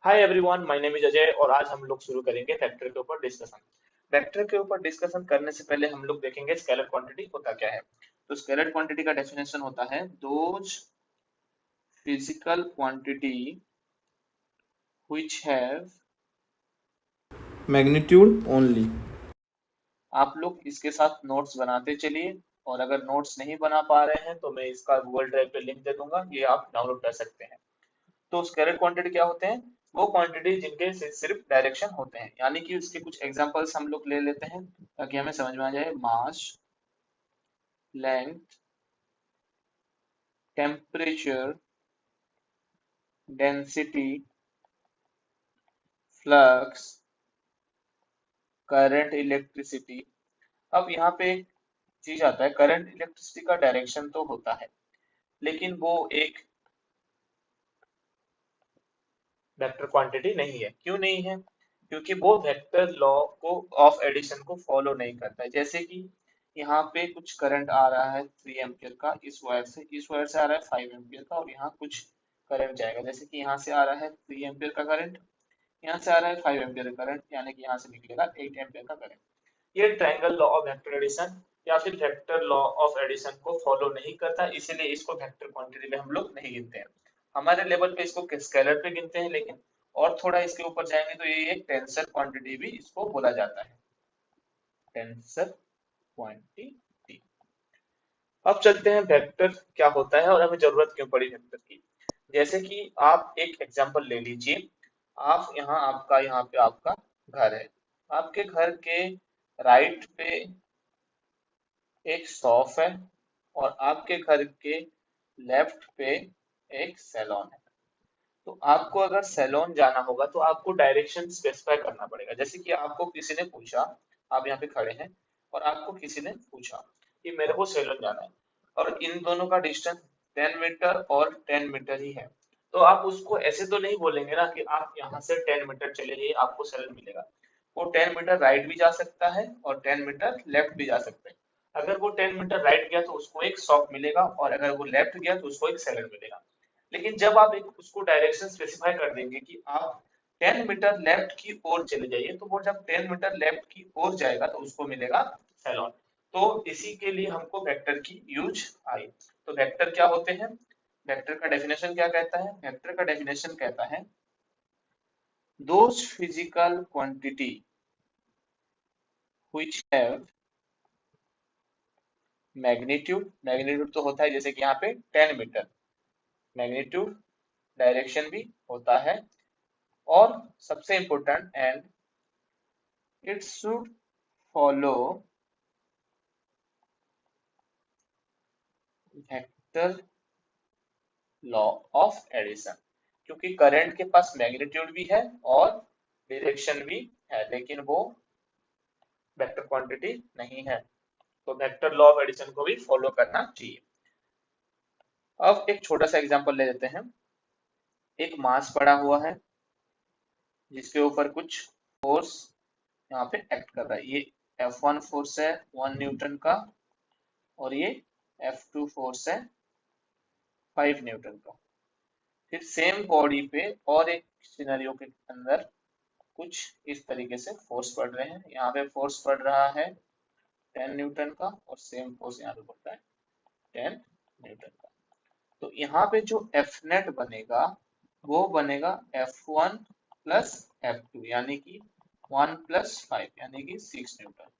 Hi everyone, my name is Ajay और आज हम लोग शुरू करेंगे वेक्टर के ऊपर डिस्कशन। वेक्टर के ऊपर डिस्कशन करने से पहले हम लोग देखेंगे स्केलर क्वांटिटी होता क्या है। तो स्केलर क्वांटिटी का डेफिनेशन होता है those physical quantity which have. Magnitude only. आप लोग इसके साथ नोट्स बनाते चलिए और अगर नोट्स नहीं बना पा रहे हैं तो मैं इसका गूगल ड्राइव पे लिंक दे दूंगा, ये आप डाउनलोड कर सकते हैं। तो स्केलर क्वांटिटी क्या होते हैं? वो क्वांटिटी जिनके सिर्फ डायरेक्शन होते हैं, यानी कि उसके कुछ एग्जांपल्स हम लोग ले लेते हैं ताकि हमें समझ में आ जाए। Mass, length, temperature, density, flux, current, electricity. अब यहाँ पे एक चीज आता है, करंट इलेक्ट्रिसिटी का डायरेक्शन तो होता है लेकिन वो एक वेक्टर क्वांटिटी नहीं है। क्यों नहीं है? क्योंकि वो वेक्टर लॉ को ऑफ एडिशन को फॉलो नहीं करता है। जैसे कि यहाँ पे कुछ करंट आ रहा है 3 एम्पियर का, इस वायर से आ रहा है 5 एम्पियर का, और यहाँ कुछ करंट जाएगा। जैसे कि यहाँ से आ रहा है 3 एम्पियर का करंट, यहाँ से आ रहा है 5 एम्पियर का करंट, यानी कि यहाँ से निकलेगा 8 एम्पियर का करंट। ये triangle law of vector addition या फिर वेक्टर लॉ ऑफ एडिशन को फॉलो नहीं करता, इसीलिए इसको वेक्टर क्वांटिटी में हम लोग नहीं गिनते हैं। हमारे लेवल पे इसको स्केलर पे गिनते हैं, लेकिन और थोड़ा इसके ऊपर जाएंगे तो ये एक टेंसर क्वांटिटी भी इसको बोला जाता है, टेंसर क्वांटिटी। अब चलते हैं वेक्टर क्या होता है और हमें जरूरत क्यों पड़ी वेक्टर की। जैसे कि आप एक एग्जांपल ले लीजिए। आप यहाँ पे आपका घर है। आपके घर के राइट पे एक शॉप है और आपके घर के लेफ्ट पे एक सैलून है। तो आपको अगर सैलून जाना होगा तो आपको डायरेक्शन स्पेसिफाई करना पड़ेगा। जैसे कि आपको किसी ने पूछा, आप यहाँ पे खड़े हैं और आपको किसी ने पूछा कि मेरे को सैलून जाना है और इन दोनों का डिस्टेंस 10 मीटर और 10 मीटर ही है। तो आप उसको ऐसे तो नहीं बोलेंगे ना कि आप यहाँ से 10 मीटर चले जाइए आपको सैलून मिलेगा। वो 10 मीटर राइट भी जा सकता है और 10 मीटर लेफ्ट भी जा सकता है। अगर वो 10 मीटर राइट गया तो उसको एक शॉप मिलेगा और अगर वो लेफ्ट गया तो उसको एक सैलून मिलेगा। लेकिन जब आप एक उसको डायरेक्शन स्पेसिफाई कर देंगे कि आप 10 मीटर लेफ्ट की ओर चले जाइए, तो वो जब 10 मीटर लेफ्ट की ओर जाएगा तो उसको मिलेगा सैलून। तो इसी के लिए हमको वेक्टर की यूज आई। तो वेक्टर क्या होते हैं? वेक्टर का डेफिनेशन क्या कहता है? वेक्टर का डेफिनेशन कहता है those physical quantity which have magnitude. Magnitude तो होता है जैसे कि यहाँ पे 10 मीटर, मैग्नीट्यूड डायरेक्शन भी होता है, और सबसे important and it should follow vector law of addition. क्योंकि करंट के पास मैग्नीट्यूड भी है और डायरेक्शन भी है, लेकिन वो वेक्टर क्वांटिटी नहीं है। तो वेक्टर लॉ ऑफ एडिशन को भी फॉलो करना चाहिए। अब एक छोटा सा एग्जांपल ले लेते हैं। एक मास पड़ा हुआ है जिसके ऊपर कुछ फोर्स यहाँ पे एक्ट कर रहा है। ये F1 फोर्स है 1 न्यूटन का, और ये F2 फोर्स है 5 न्यूटन का। फिर सेम बॉडी पे और एक सिनेरियो के अंदर कुछ इस तरीके से फोर्स पड़ रहे हैं। यहाँ पे फोर्स पड़ रहा है 10 न्यूटन का और सेम फोर्स यहाँ पे पड़ता है 10 न्यूटन का। तो यहाँ पे जो एफ नेट बनेगा वो बनेगा F1 प्लस F2, यानी कि 1 प्लस 5 यानी कि 6 न्यूटन।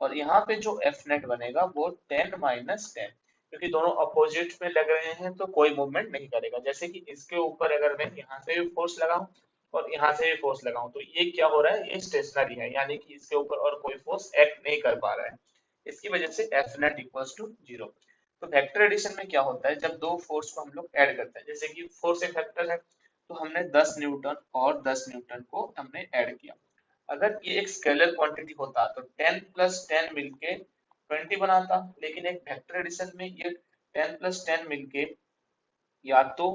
और यहाँ पे जो एफ नेट बनेगा वो 10 माइनस 10, क्योंकि दोनों अपोजिट में लग रहे हैं तो कोई मूवमेंट नहीं करेगा। जैसे कि इसके ऊपर अगर मैं यहाँ से भी फोर्स लगाऊं और यहाँ से भी फोर्स लगाऊं तो ये क्या हो रहा है, ये स्टेशनरी है, यानी कि इसके ऊपर और कोई फोर्स एक्ट नहीं कर पा रहा है। इसकी वजह से एफ नेट इक्वल्स टू 0। तो वेक्टर एडिशन में क्या होता है, जब दो फोर्स को हम लोग ऐड करते हैं, जैसे कि फोर्स एक वेक्टर है तो हमने 10 न्यूटन और 10 न्यूटन को हमने ऐड किया। अगर ये एक स्केलर क्वांटिटी होता तो 10 प्लस 10 मिलके 20 बनाता, लेकिन एक वेक्टर एडिशन में ये 10 प्लस 10 मिलके या तो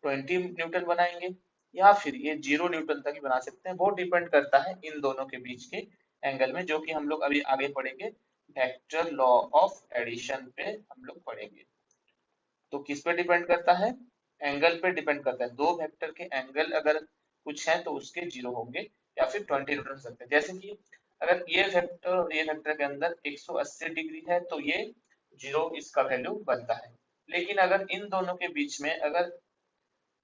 20 न्यूटन बनाएंगे या फिर ये 0 न्यूटन तक ही बना सकते हैं। वो डिपेंड करता है इन दोनों के बीच के एंगल में, जो कि हम लोग अभी आगे पढ़ेंगे। वेक्टर लॉ ऑफ एडिशन पे हम लोग पढ़ेंगे। तो किस पे डिपेंड करता है? एंगल पे डिपेंड करता है। दो वेक्टर के एंगल अगर कुछ है तो उसके 0 होंगे या फिर 20 न्यूटन हो सकते हैं। जैसे कि अगर ये वेक्टर और ये वेक्टर के अंदर 180 डिग्री है तो ये 0 इसका वैल्यू बनता है। लेकिन अगर इन दोनों के बीच में अगर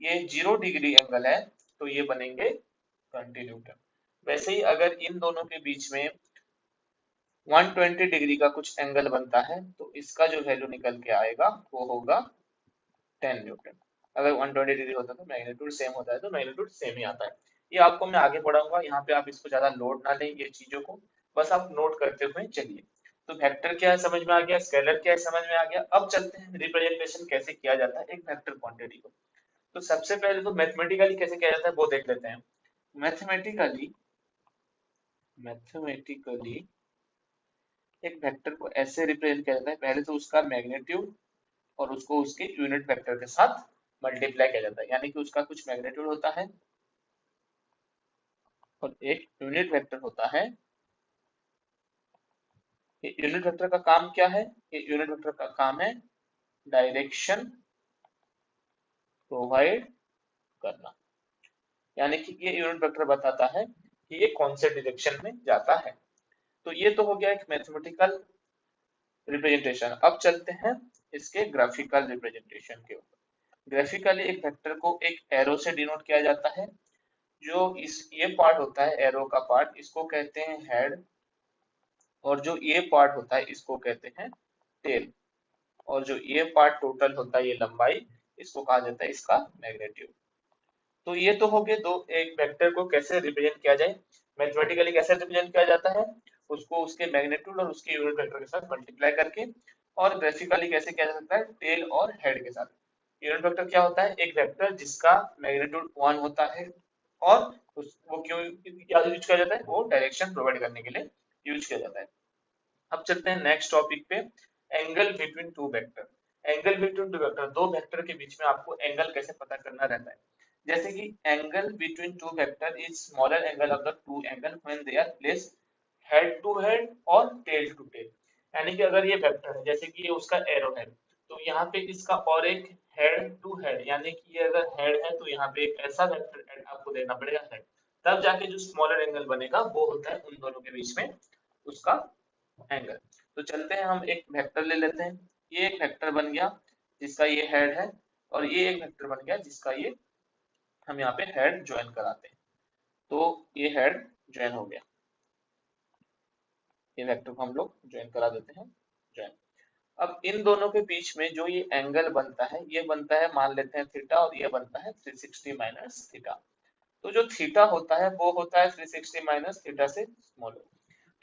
ये 0 डिग्री एंगल है तो ये बनेंगे 20 न्यूटन। वैसे ही अगर इन दोनों के बीच में 120 डिग्री का कुछ एंगल बनता है तो इसका जो वैल्यू निकल के आएगा वो होगा 10 न्यूटन। अगर 120 डिग्री होता है तो मैग्नीट्यूड सेम होता है तो मैग्नीट्यूड सेम ही आता है। ये आपको मैं आगे पढ़ाऊंगा, यहाँ पे आप इसको ज्यादा लोड ना लें ये चीजों को, बस आप नोट करते हुए चलिए। तो वेक्टर क्या है समझ में आ गया, स्केलर क्या है समझ में आ गया। अब चलते हैं रिप्रेजेंटेशन कैसे किया जाता है एक वेक्टर क्वांटिटी को। तो सबसे पहले तो मैथमेटिकली कैसे किया जाता है वो देख लेते हैं। मैथमेटिकली मैथमेटिकली एक वेक्टर को ऐसे रिप्रेजेंट किया जाता है, पहले तो उसका मैग्नीट्यूड और उसको उसके यूनिट वेक्टर के साथ मल्टीप्लाई किया जाता है, यानी कि उसका कुछ मैग्नीट्यूड होता है और एक यूनिट वेक्टर होता है। ये यूनिट वेक्टर का काम क्या है, ये यूनिट वेक्टर का काम है डायरेक्शन प्रोवाइड करना, यानी कि ये यूनिट वेक्टर बताता है कि ये कौन से डायरेक्शन में जाता है। तो ये तो हो गया एक मैथमेटिकल रिप्रेजेंटेशन। अब चलते हैं इसके ग्राफिकल रिप्रेजेंटेशन के ऊपर। ग्राफिकली एक वेक्टर को एक एरो से डिनोट किया जाता है। जो इस ये पार्ट होता है एरो का पार्ट, इसको कहते हैं हेड, और जो ये पार्ट होता है इसको कहते हैं टेल, और जो ये पार्ट टोटल होता है ये लंबाई, इसको कहा जाता है इसका मैग्नीट्यूड। तो ये तो हो गए दो, एक वेक्टर को कैसे रिप्रेजेंट किया जाए, मैथमेटिकली कैसे रिप्रेजेंट किया जाता है, उसको उसके मैग्नीट्यूड और उसके यूनिट वेक्टर के साथ मल्टीप्लाई करके, और ग्राफिकली कैसे किया जा सकता है टेल और हेड के साथ। यूनिट वेक्टर क्या होता है, एक वेक्टर जिसका मैग्नीट्यूड 1 होता है, और वो क्यों यूज किया जाता है, वो डायरेक्शन प्रोवाइड करने के लिए यूज किया जाता है। अब चलते हैं नेक्स्ट टॉपिक पे, angle between two vector. Angle between two vector, दो वेक्टर के बीच में आपको एंगल कैसे पता करना रहता है। जैसे कि angle between two vector is smaller angle of the two angle when they are placed head to head और टेल टू टेल। यानी कि अगर ये वेक्टर है, जैसे कि ये उसका एरो है, तो यहाँ पे इसका और एक हेड टू हेड, यानी कि ये अगर हेड है तो यहाँ पे एक ऐसा वेक्टर आपको देना पड़ेगा हेड, तब जाके जो स्मॉलर एंगल बनेगा वो होता है उन दोनों के बीच में उसका एंगल। तो चलते हैं हम एक वेक्टर ले लेते हैं, ये एक वेक्टर बन गया जिसका ये हेड है, और ये एक वेक्टर बन गया जिसका ये, हम यहाँ पे हेड ज्वाइन कराते हैं, तो ये हेड ज्वाइन हो गया, ये वेक्टर को हम लोग ज्वाइन करा देते हैं ज्वाइन। अब इन दोनों के बीच में जो ये एंगल बनता है, ये बनता है मान लेते हैं थीटा, और ये बनता है 360 माइनस थीटा। तो जो थीटा होता है वो होता है 360 माइनस थीटा से स्मॉलर।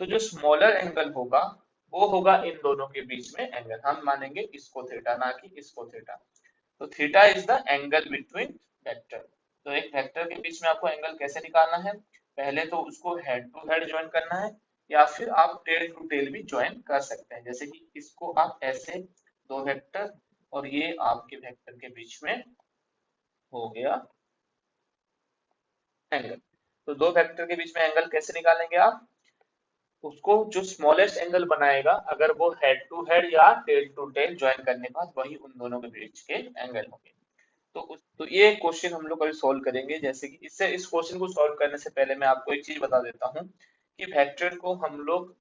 तो जो स्मॉलर एंगल होगा वो होगा इन दोनों के बीच में एंगल, हम मानेंगे इसको थीटा ना कि इसको थीटा। तो theta is the angle between vector. तो एक वेक्टर के बीच में आपको एंगल कैसे निकालना है, पहले तो उसको हेड टू हेड ज्वाइन करना है, या फिर आप टेल टू टेल भी ज्वाइन कर सकते हैं। जैसे कि इसको आप ऐसे, दो वेक्टर और ये आपके वेक्टर के बीच में हो गया एंगल। तो दो वेक्टर के बीच में एंगल कैसे निकालेंगे आप, उसको जो स्मॉलेस्ट एंगल बनाएगा अगर वो हेड टू हेड या टेल टू टेल ज्वाइन करने के बाद, वही उन दोनों के बीच के एंगल होंगे। तो ये क्वेश्चन हम लोग अभी सॉल्व करेंगे। जैसे कि इससे इस क्वेश्चन को सॉल्व करने से पहले मैं आपको एक चीज बता देता हूँ कि वेक्टर को हम लोग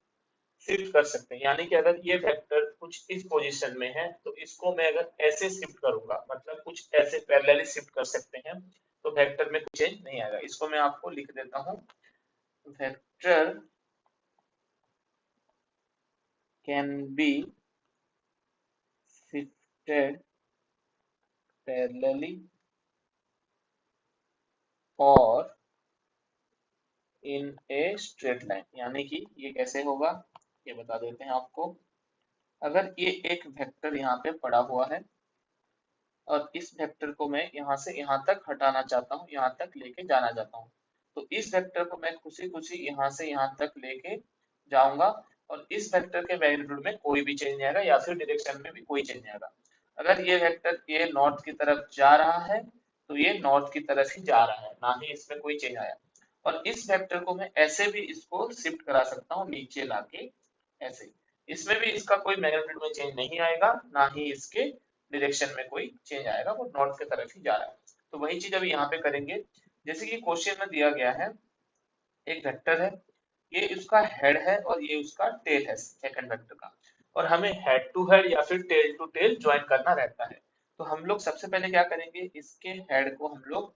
शिफ्ट कर सकते हैं, यानी कि अगर ये वेक्टर कुछ इस पोजीशन में है तो इसको मैं अगर ऐसे शिफ्ट करूंगा, मतलब कुछ ऐसे पैरेलली शिफ्ट कर सकते हैं, तो वेक्टर में कुछ चेंज नहीं आएगा। इसको मैं आपको लिख देता हूँ, vector can be shifted parallelly और इन ए स्ट्रेट लाइन। यानी कि ये कैसे होगा ये बता देते हैं आपको। अगर ये एक वेक्टर यहाँ पे पड़ा हुआ है और इस वेक्टर को मैं यहाँ से यहाँ तक हटाना चाहता हूँ, यहाँ तक लेके जाना चाहता हूँ, तो इस वेक्टर को मैं खुशी खुशी यहाँ से यहाँ तक लेके जाऊंगा, और इस वेक्टर के मैग्नीट्यूड में कोई भी चेंज नहीं आएगा या फिर डायरेक्शन में भी कोई चेंज नहीं आएगा। अगर ये वेक्टर ये नॉर्थ की तरफ जा रहा है तो ये नॉर्थ की तरफ ही जा रहा है, ना ही इसमें कोई चेंज आया। और इस वेक्टर को मैं ऐसे भी इसको शिफ्ट करा सकता हूँ नीचे लाके, ऐसे, इसमें भी इसका कोई मैग्नीट्यूड में चेंज नहीं आएगा, ना ही इसके डायरेक्शन में कोई चेंज आएगा, वो नॉर्थ की तरफ ही जा रहा है। तो वही चीज अभी यहाँ पे करेंगे, जैसे कि क्वेश्चन में दिया गया है, एक वेक्टर है, ये उसका हेड है और ये उसका टेल है सेकंड वेक्टर का, और हमें हेड टू हेड या फिर टेल टू टेल ज्वाइन करना रहता है। तो हम लोग सबसे पहले क्या करेंगे, इसके हेड को हम लोग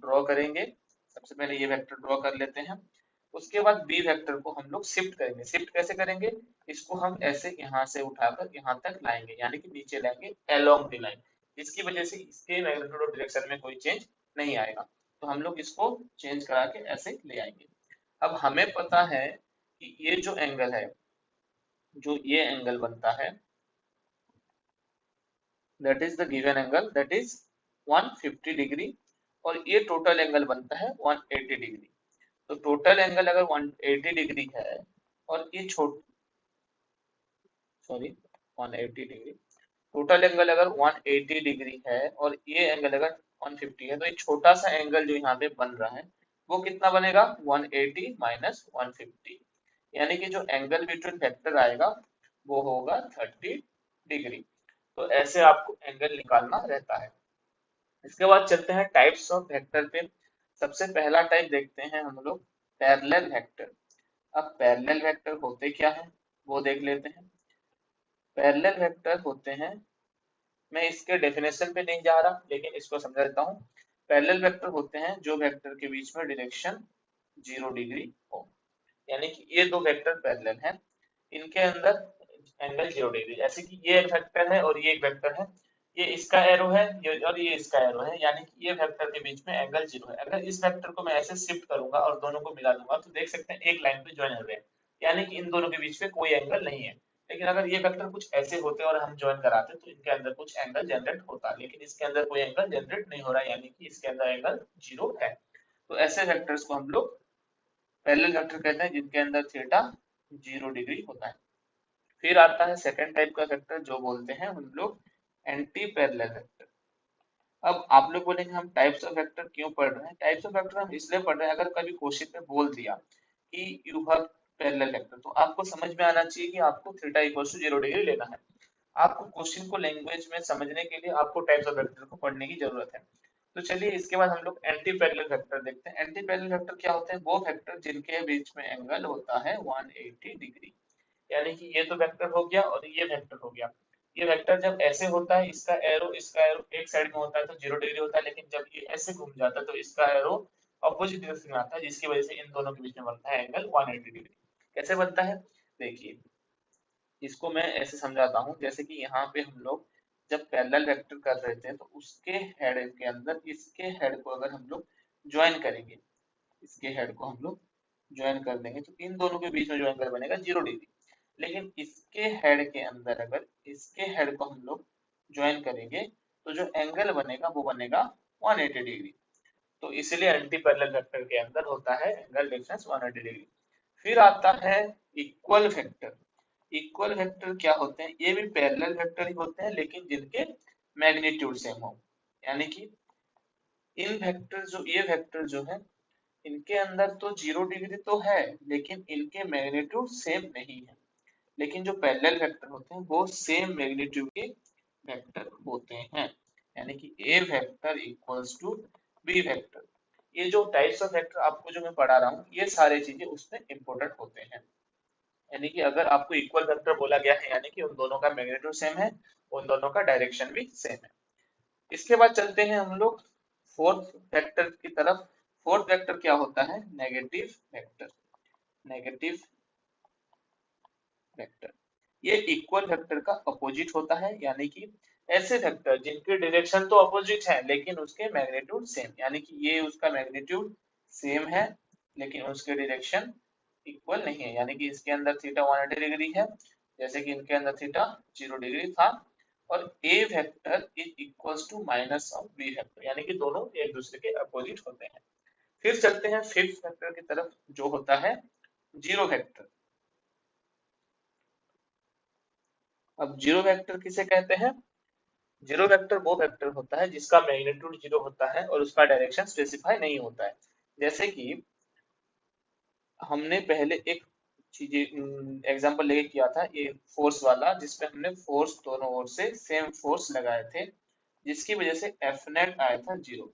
ड्रॉ करेंगे। सबसे पहले ये वेक्टर ड्रॉ कर लेते हैं। उसके बाद बी वेक्टर को हम लोग शिफ्ट करेंगे। शिफ्ट कैसे करेंगे, इसको हम ऐसे यहाँ से उठाकर यहाँ तक लाएंगे, यानी कि नीचे लाएंगे अलोंग द लाइन, जिसकी वजह से इसके मैग्नीट्यूड और डायरेक्शन में कोई चेंज नहीं आएगा। तो हम लोग इसको चेंज करा के ऐसे ले आएंगे। अब हमें पता है कि ये जो एंगल है, जो ये एंगल बनता है, that is the given angle, that is 150 degree, और ये टोटल एंगल बनता है 180 डिग्री। तो टोटल एंगल अगर 180 डिग्री है और ये छोट सॉरी 180 डिग्री, टोटल एंगल अगर 180 डिग्री है और ये एंगल अगर 150 है, तो ये छोटा सा एंगल जो यहाँ पे बन रहा है वो कितना बनेगा, 180 माइनस 150, यानी कि जो एंगल बिटवीन वेक्टर आएगा वो होगा 30 डिग्री। तो ऐसे आपको एंगल निकालना रहता है। इसके बाद चलते हैं टाइप्स ऑफ वेक्टर पे। सबसे पहला टाइप देखते हैं हम लोग, पैरेलल वेक्टर। अब पैरेलल वेक्टर होते क्या है वो देख लेते हैं। पैरेलल वेक्टर होते हैं, मैं इसके डेफिनेशन पे नहीं जा रहा लेकिन इसको समझा देता हूँ। पैरेलल वेक्टर होते हैं जो वेक्टर के बीच में डायरेक्शन 0 डिग्री हो, यानी कि ये दो वेक्टर पैरेलल हैं, इनके अंदर एंगल 0 डिग्री, जैसे कि ये एक वेक्टर है और ये एक वेक्टर है, ये इसका एरो है ये और ये इसका एरो है, यानी कि ये वेक्टर के बीच में एंगल 0 है। अगर इस वेक्टर को मैं ऐसे शिफ्ट करूंगा और दोनों को मिला दूंगा तो देख सकते हैं एक लाइन पे ज्वाइन हो रहे हैं, यानी कि इन दोनों के बीच में कोई एंगल नहीं है। लेकिन अगर ये वेक्टर कुछ ऐसे होते और हम ज्वाइन कराते तो इनके अंदर कुछ एंगल जनरेट होता, लेकिन इसके अंदर कोई एंगल जनरेट नहीं हो रहा, यानी कि इसके अंदर एंगल 0 है। तो ऐसे वेक्टर्स को हम लोग पैरेलल वेक्टर कहते हैं जिनके अंदर थीटा 0 डिग्री होता है। फिर आता है सेकंड टाइप का वेक्टर जो बोलते हैं हम लोग एंटी पैरेलल वेक्टर। अब आप लोग बोलेंगे हम टाइप्स ऑफ वेक्टर क्यों पढ़ रहे हैं, टाइप्स ऑफ वेक्टर हम इसलिए पढ़ रहे हैं, अगर कभी क्वेश्चन में बोल दिया कि यू हैव पैरेलल वेक्टर, तो आपको समझ में आना चाहिए कि आपको थीटा इक्वल टू 0 डिग्री लेना है। आपको क्वेश्चन को लैंग्वेज में समझने के लिए आपको टाइप्स ऑफ वेक्टर को पढ़ने की जरूरत है। तो चलिए इसके बाद हम लोग एंटी पैरेलल वेक्टर देखते हैं। एंटी पैरेलल वेक्टर क्या होते हैं, वो वेक्टर जिनके बीच में एंगल होता है 180 डिग्री, यानी कि ये तो वेक्टर हो गया और ये वेक्टर हो गया। ये वेक्टर जब ऐसे होता है, इसका एरो एक साइड में होता है तो 0 डिग्री होता है, लेकिन जब ये ऐसे घूम जाता है तो इसका एरो अपोजिट डायरेक्शन में आता है, जिसकी वजह से इन दोनों के बीच में बनता है एंगल 180 डिग्री। कैसे बनता है देखिए, इसको मैं ऐसे समझाता हूँ, जैसे कि यहाँ पे हम लोग जब पैरेलल वेक्टर कर रहे थे तो उसके हेड के अंदर इसके हेड को अगर हम लोग ज्वाइन करेंगे, इसके हेड को हम लोग ज्वाइन कर देंगे तो इन दोनों के बीच में जो एंगल बनेगा 0 डिग्री। लेकिन इसके हेड के अंदर अगर इसके हेड को हम लोग ज्वाइन करेंगे तो जो एंगल बनेगा वो बनेगा 180 डिग्री। तो इसलिए एंटी पैरेलल वेक्टर के अंदर होता है एंगल डिफरेंस 180 डिग्री। फिर आता है इक्वल वेक्टर। इक्वल वेक्टर क्या होते हैं, ये भी पैरेलल वेक्टर ही होते हैं लेकिन जिनके मैग्नीट्यूड सेम हो, यानी कि इन वेक्टर जो ये वेक्टर जो है इनके अंदर तो 0 डिग्री तो है लेकिन इनके मैग्नीट्यूड सेम नहीं है। लेकिन जो पैरेलल वेक्टर होते हैं वो सेम मैग्नीट्यूड के वेक्टर होते हैं, यानी कि A vector equals to B vector. ये जो टाइप्स ऑफ वेक्टर आपको जो मैं पढ़ा रहा हूँ ये सारी चीजें उसमें इंपॉर्टेंट होते हैं। यानी कि अगर आपको इक्वल वेक्टर बोला गया है यानी कि उन दोनों का मैग्नीट्यूड सेम है, उन दोनों का डायरेक्शन भी सेम है। इसके बाद चलते हैं हम लोग फोर्थ वेक्टर की तरफ। फोर्थ वेक्टर क्या होता है, नेगेटिव वेक्टर। नेगेटिव वेक्टर ये इक्वल वेक्टर का अपोजिट होता है, यानी कि ऐसे वेक्टर जिनके डायरेक्शन तो अपोजिट है लेकिन उसके मैग्नीट्यूड सेम, यानी कि ये उसका मैग्नीट्यूड सेम है लेकिन उसके डायरेक्शन इक्वल नहीं है, यानी कि इसके अंदर थीटा 180 डिग्री है जैसे कि इनके अंदर थीटा 0 डिग्री था। और A vector is equals to minus of B vector, यानी कि दोनों एक दूसरे के अपोजिट होते हैं। फिर चलते हैं फिफ्थ वेक्टर की तरफ जो होता है जीरो वेक्टर। अब जीरो वेक्टर किसे कहते हैं, जीरो वेक्टर वो वेक्टर होता है जिसका मैग्नीट्यूड 0 होता है और उसका डायरेक्शन स्पेसिफाई नहीं होता है। जैसे कि हमने पहले एक चीज एग्जांपल लेके किया था ये फोर्स वाला, जिसपे हमने फोर्स दोनों ओर से सेम फोर्स लगाए थे जिसकी वजह से एफ नेट आया था 0।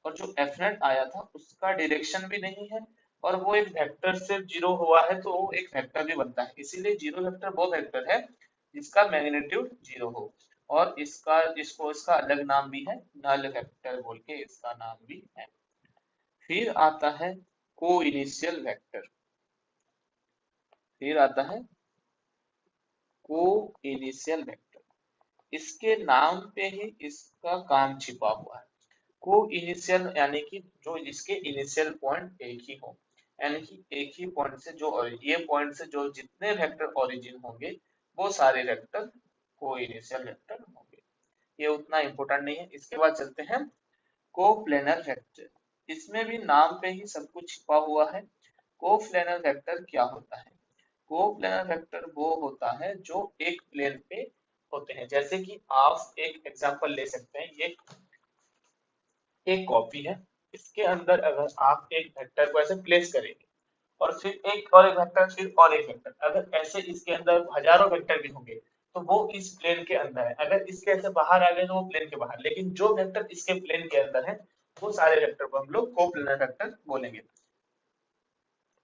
और जो एफ नेट आया था उसका डायरेक्शन भी नहीं है, और वो एक वेक्टर से जीरो हुआ है तो वो एक वेक्टर भी बनता है, इसीलिए जीरो वेक्टर वो वेक्टर है जिसका मैग्नीट्यूड जीरो हो। और इसका अलग नाम भी है, नल वेक्टर बोल के इसका नाम भी है। फिर आता है को इनिशियल वेक्टर। फिर आता है को इनिशियल वेक्टर। इसके नाम पे ही इसका काम छिपा हुआ है। को इनिशियल यानी कि जो इसके इनिशियल पॉइंट एक ही हो, यानी कि एक ही पॉइंट से जो ये पॉइंट से जो जितने वेक्टर ओरिजिन होंगे वो सारे वेक्टर को इनिशियल वेक्टर होंगे। ये उतना इंपॉर्टेंट नहीं है। इसके बाद चलते हैं कोप्लेनर वेक्टर। इसमें भी नाम पे ही सब कुछ छिपा हुआ है। कोप्लेनर वेक्टर क्या होता है? कोप्लेनर वेक्टर वो होता है जो एक प्लेन पे होते हैं। जैसे कि आप एक एग्जांपल ले सकते हैं, ये एक कॉपी है, इसके अंदर अगर आप एक वेक्टर को ऐसे प्लेस करेंगे और फिर एक और एक वेक्टर, फिर और एक वेक्टर, अगर ऐसे इसके अंदर हजारों वेक्टर भी होंगे तो वो इस प्लेन के अंदर है। अगर इसके ऐसे बाहर आ गए तो वो प्लेन के बाहर, लेकिन जो वेक्टर इसके प्लेन के अंदर है वो सारे वेक्टर को हम लोग कोप्लेनर वेक्टर बोलेंगे।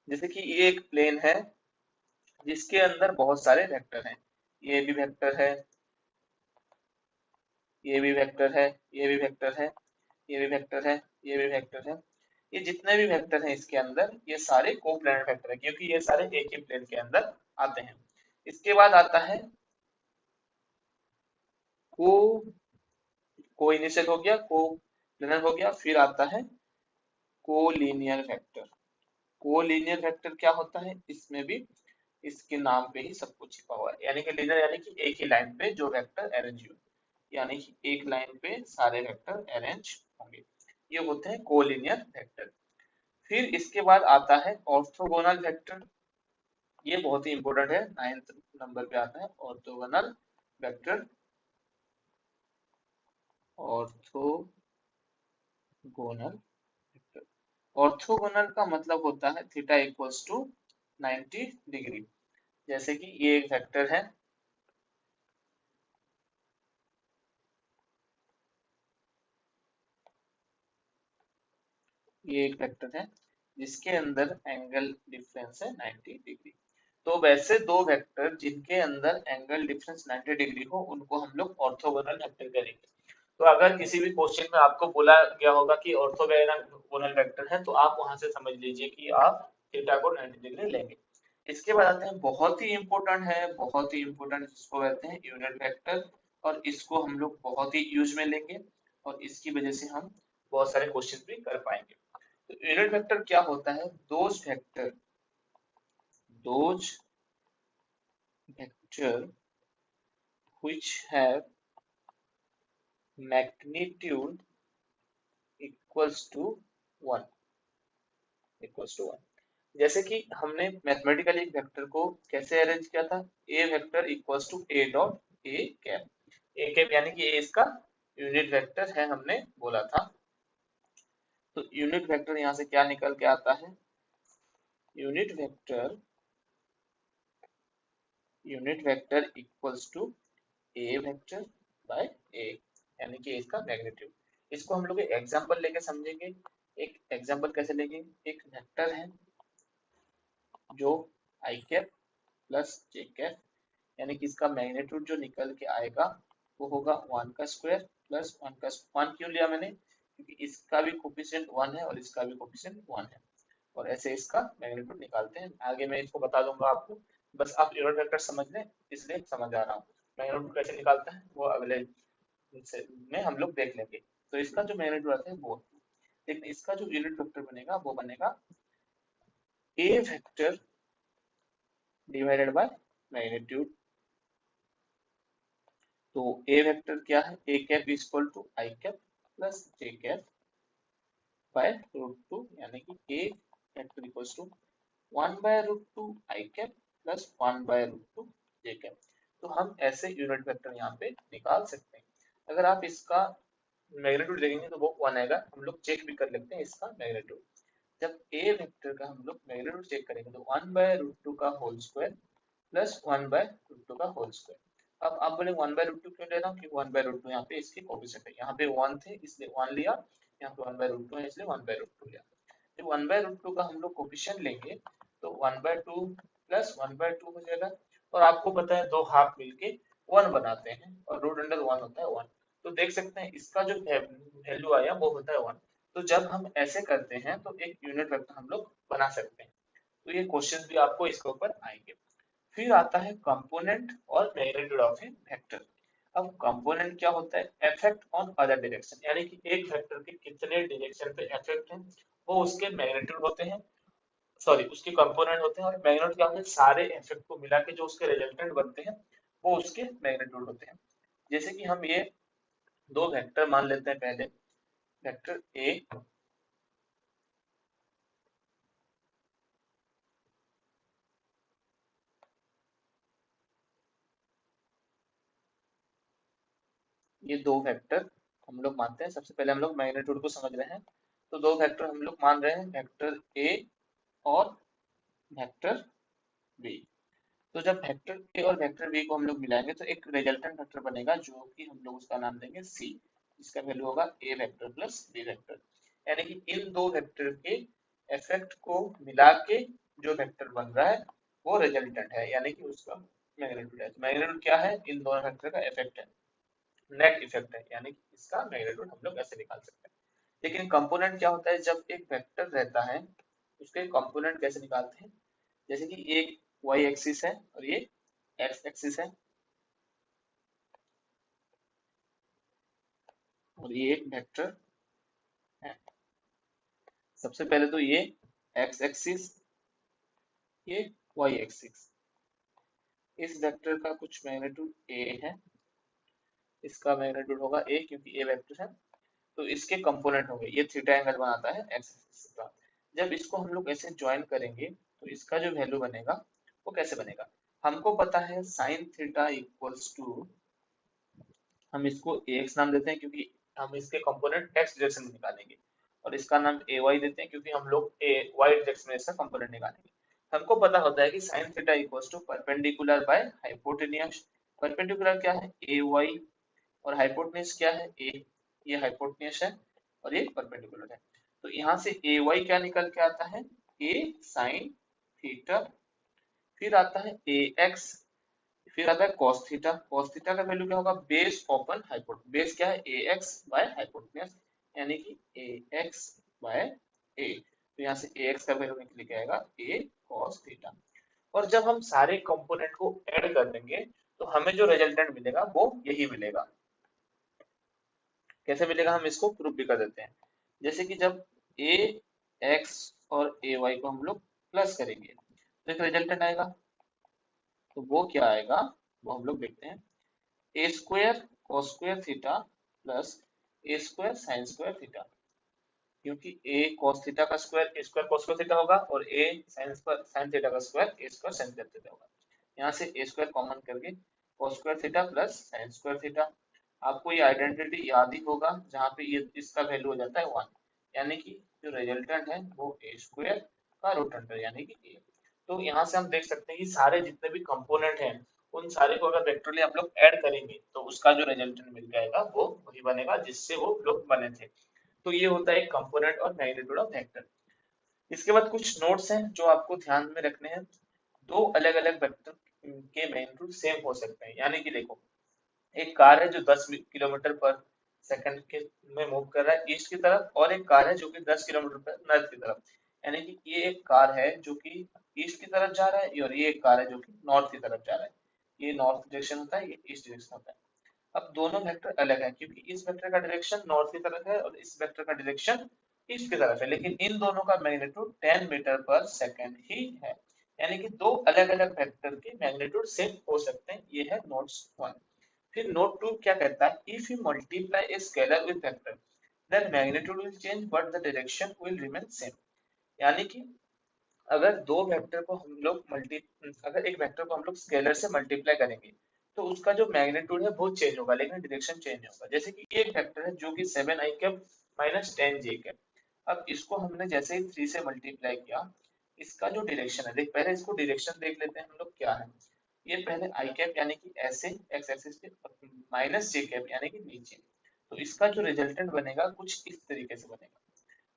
जैसे कि ये एक प्लेन है जिसके अंदर बहुत सारे वेक्टर हैं, ये भी वेक्टर है, ये भी वेक्टर है, ये भी वेक्टर है, ये भी वेक्टर है, ये भी वेक्टर है। ये जितने भी वेक्टर हैं इसके अंदर ये सारे कोप्लेनर वेक्टर है, क्योंकि ये सारे एक ही प्लेन के अंदर आते हैं। इसके बाद आता है को को इनिशियल हो गया, को प्लेनर हो गया, फिर आता है कोलिनियर वेक्टर। कोलिनियर वेक्टर क्या होता है? इसमें भी इसके नाम पे ही सब कुछ छिपा हुआ है, यानी कि लीनियर यानी कि एक ही लाइन पे जो वेक्टर अरेंज हो, यानी कि एक लाइन पे सारे वेक्टर अरेंज होंगे, ये होते हैं कोलिनियर वेक्टर। फिर इसके बाद आता है ऑर्थोगोनल वेक्टर। ये बहुत ही इंपॉर्टेंट है, 9th नंबर पे आता है orthogonal vector. Orthogonal vector, orthogonal का मतलब होता है थीटा इक्वल्स टू 90 डिग्री। जैसे कि ये एक वेक्टर है, ये एक वेक्टर है जिसके अंदर एंगल डिफरेंस है 90 डिग्री। तो वैसे दो वेक्टर जिनके अंदर एंगल डिफरेंस 90 डिग्री हो उनको हम लोग ऑर्थोगोनल वेक्टर करेंगे। तो अगर किसी भी क्वेश्चन में आपको बोला गया होगा कि ऑर्थोगोनल वेक्टर है तो आप वहां से समझ लीजिए कि आप थीटा को 90 डिग्री लेंगे। इसके बाद आते हैं बहुत ही इंपॉर्टेंट है, बहुत ही इंपॉर्टेंट, जिसको कहते हैं यूनिट वेक्टर। और इसको हम लोग बहुत ही यूज में लेंगे और इसकी वजह से हम बहुत सारे क्वेश्चन भी कर पाएंगे। तो यूनिट वेक्टर क्या होता है? Those vector which have magnitude equals to 1, equals to 1। जैसे कि हमने मैथमेटिकली एक वेक्टर को कैसे अरेंज किया था, A vector equals to A dot A cap. A cap यानी कि ए इसका यूनिट वेक्टर है, हमने बोला था। तो यूनिट वेक्टर यहाँ से क्या निकल के आता है? Unit vector equals to A vector by A, यानी कि इसका मैग्नीट्यूड। इसको हम लोग एक एग्जांपल लेके समझेंगे। एक एग्जांपल कैसे लेंगे? एक वेक्टर है जो आई कैप प्लस जे कैप, यानी कि इसका मैग्नीट्यूड जो निकल के आएगा वो होगा 1 का स्क्वायर प्लस 1 का 1 क्यों लिया मैंने? क्योंकि इसका भी कोफिशिएंट 1 है और इसका भी कोफिशिएंट 1 है, और ऐसे इसका मैग्नीट्यूड निकालते हैं। आगे मैं इसको बता दूंगा आपको, बस आप यूनिट वेक्टर समझ लें इसलिए समझ आ रहा हूँ। मैग्नीट्यूड कैसे निकालता है वो अगले में हम लोग देख लेंगे। तो इसका जो मैग्नीट्यूड आता है वो, लेकिन इसका जो यूनिट वेक्टर बनेगा वो बनेगा A vector divided by magnitude. तो ए वेक्टर क्या है? A cap is equal to I cap plus J cap by root two, यानी कि A vector equals to 1 by root two I cap plus 1 by root two J cap. तो हम ऐसे unit vector यहाँ पे निकाल सकते हैं। अगर आप इसका मैग्नीट्यूड देखेंगे तो वो 1 आएगा। हम लोग चेक भी कर लेते हैं इसका मैग्नीट्यूड। जब ए वेक्टर का हम लोग मैग्नीट्यूड चेक करेंगे तो 1 बाय रूट टू का whole square plus 1 by root two का होल स्क्वायर। अब आप बोले 1 बाय रूट टू क्यों ले रहा हूँ? क्योंकि 1 बाय रूट टू यहाँ पे इसके कोफिशिएंट है, यहाँ पे 1 थे इसलिए 1 लिया, यहाँ पे 1/√2 है इसलिए 1/√2 लिया। जब 1/√2 का हम लोग कोफिशिएंट लेंगे तो 1/2 प्लस 1/2 हो जाएगा। और आपको पता है दो हाफ मिलके 1 बनाते हैं और रूट अंडर 1 होता है 1। तो देख सकते हैं इसका जो वैल्यू आया वो होता है 1। तो जब हम ऐसे करते हैं तो एक यूनिट वेक्टर हम लोग बना सकते हैं। तो ये क्वेश्चन भी आपको इसके ऊपर आएंगे। फिर आता है कंपोनेंट और मैग्नीट्यूड ऑफ ए वेक्टर। अब कंपोनेंट क्या होता है? इफेक्ट ऑन अदर डायरेक्शन, यानी कि एक वेक्टर के कितने डायरेक्शन पे इफेक्ट है वो उसके मैग्नीट्यूड होते हैं, सॉरी उसके कंपोनेंट होते हैं। और मैग्नीट्यूड क्या होते हैं? सारे इफेक्ट को मिला के जो उसके रिजल्टेंट बनते हैं वो उसके मैग्नीट्यूड होते हैं। जैसे कि हम ये दो वेक्टर मान लेते हैं। पहले वेक्टर ए, ये दो वेक्टर हम लोग मानते हैं। सबसे पहले हम लोग मैग्नीट्यूड को समझ रहे हैं। तो दो वेक्टर हम लोग मान रहे हैं, वेक्टर ए और वेक्टर बी। तो जब वेक्टर ए और वेक्टर बी को हम लोग मिलाएंगे तो एक रिजल्टेंट वेक्टर बनेगा जो कि हम लोग उसका नाम देंगे सी। इसका वैल्यू होगा ए वेक्टर प्लस बी वेक्टर। यानी कि इन दो वेक्टर के इफेक्ट को मिला के जो वेक्टर बन रहा है वो रिजल्टेंट है, यानी कि उसका मैग्नीट्यूड है। तो मैग्नीट्यूड क्या है? इन दोनों वेक्टर का इफेक्ट है, नेट इफेक्ट है, यानी कि इसका मैग्नीट्यूड हम लोग ऐसे निकाल सकते हैं। लेकिन कंपोनेंट क्या होता है? जब एक वेक्टर रहता है उसके कंपोनेंट कैसे निकालते हैं? जैसे कि एक वाई एक्सिस है और ये एक्स एक्सिस है और ये एक वेक्टर है। सबसे पहले तो ये एक्स एक्सिस, ये वाई एक्सिस, इस वेक्टर का कुछ मैग्नीट्यूड ए है, इसका मैग्नीट्यूड होगा ए क्योंकि ए वेक्टर है। तो इसके कंपोनेंट होंगे, ये थीटा एंगल बनाता है एक्स एक्सिस का। जब इसको हम लोग ऐसे ज्वाइन करेंगे तो इसका जो वैल्यू बनेगा वो कैसे बनेगा? हमको पता है साइन थीटा इक्वल्स टू, हम इसको ax नाम देते हैं क्योंकि हम इसके कंपोनेंट x डायरेक्शन में निकालेंगे, और इसका नाम ay देते हैं क्योंकि हम लोग y डायरेक्शन में इसका कंपोनेंट निकालेंगे। हमको पता होता है कि sin theta equals to perpendicular by hypotenuse. Perpendicular क्या है? ay, और हाइपोटेन्यूज क्या है? a। ये हाइपोटेन्यूज है और ये परपेंडिकुलर है। तो यहाँ से ay क्या निकल के आता है? a sin theta. फिर आता है ax, फिर आता है cos थीटा। cos थीटा का वैल्यू क्या होगा? Base open hypotenuse. बेस क्या है? ax बाय हाइपोटेन्यूज, यानी कि ax बाय a। तो यहाँ से ax का वैल्यू निकल के आएगा a cos थीटा। और जब हम सारे कंपोनेंट को ऐड कर देंगे तो हमें जो रिजल्टेंट मिलेगा वो यही मिलेगा। कैसे मिलेगा? हम इसको प्रूफ भी कर देते हैं। जैसे कि जब ax और ay को हम लोग प्लस करेंगे तो एक रिजल्टेंट आएगा। तो वो क्या आएगा वो हम लोग देखते हैं। A square cos square theta plus A square sine square theta, क्योंकि ए cos थीटा का square A square cos square theta होगा और ए साइन थीटा का square A square sine theta होगा। यहाँ से ए स्क्वायर कॉमन करके cos square theta plus sine square theta. आपको ये आइडेंटिटी याद ही होगा जहाँ पे ये इसका वैल्यू हो जाता है 1, यानी कि जो रिजल्टेंट है वो ए स्क्वायर का रूट अंडर यानी कि ए। तो यहाँ से हम देख सकते हैं कि सारे जितने भी कंपोनेंट हैं उन सारे को अगर वेक्टरली हम लोग ऐड करेंगे तो उसका जो रिजल्टेंट मिल जाएगा वो वही बनेगा जिससे वो लोग बने थे। तो ये होता है कंपोनेंट और मैग्नीट्यूड ऑफ वेक्टर। इसके बाद कुछ नोट्स हैं जो आपको ध्यान में रखने हैं। दो अलग अलग वेक्टर के मैग्नीट्यूड सेम हो सकते हैं, यानी कि देखो एक कार है जो 10 किलोमीटर पर सेकंड के में मूव कर रहा है ईस्ट की तरफ, और एक कार है जो कि 10 किलोमीटर पर नॉर्थ की तरफ। यानी कि ये एक कार है जो कि ईस्ट की तरफ जा रहा है और ये एक कार है जो कि नॉर्थ की तरफ जा रहा है। ये नॉर्थ डायरेक्शन होता है, ये ईस्ट डायरेक्शन होता है। अब दोनों वेक्टर अलग है क्योंकि इस वेक्टर का डायरेक्शन नॉर्थ की तरफ है और इस वेक्टर का डायरेक्शन ईस्ट की तरफ है, लेकिन इन दोनों का मैग्नीट्यूड 10 मीटर पर सेकंड ही है। यानी कि दो अलग अलग वेक्टर के मैग्नीट्यूड सेम हो सकते हैं। ये है नोट्स 1। फिर नोट 2 क्या कहता है? If you multiply a scalar with vector then magnitude will change but the direction will remain same. यानी कि अगर दो वेक्टर को हम लोग मल्टी अगर एक वेक्टर को हम लोग स्केलर से मल्टीप्लाई करेंगे तो उसका जो मैग्नीट्यूड है वो चेंज होगा लेकिन डायरेक्शन चेंज नहीं होगा। जैसे कि एक वेक्टर है जो कि 7i cap minus 10j cap. अब इसको हमने जैसे ही 3 से मल्टीप्लाई किया, इसका जो डायरेक्शन है, देख पहले इसको डायरेक्शन देख लेते हैं हम लोग क्या है। ये पहले आई कैप यानी कि ऐसे एक्स एक्सिस पे, माइनस जे कैप यानी कि नीचे। तो इसका जो रिजल्टेंट बनेगा कुछ इस तरीके से बनेगा।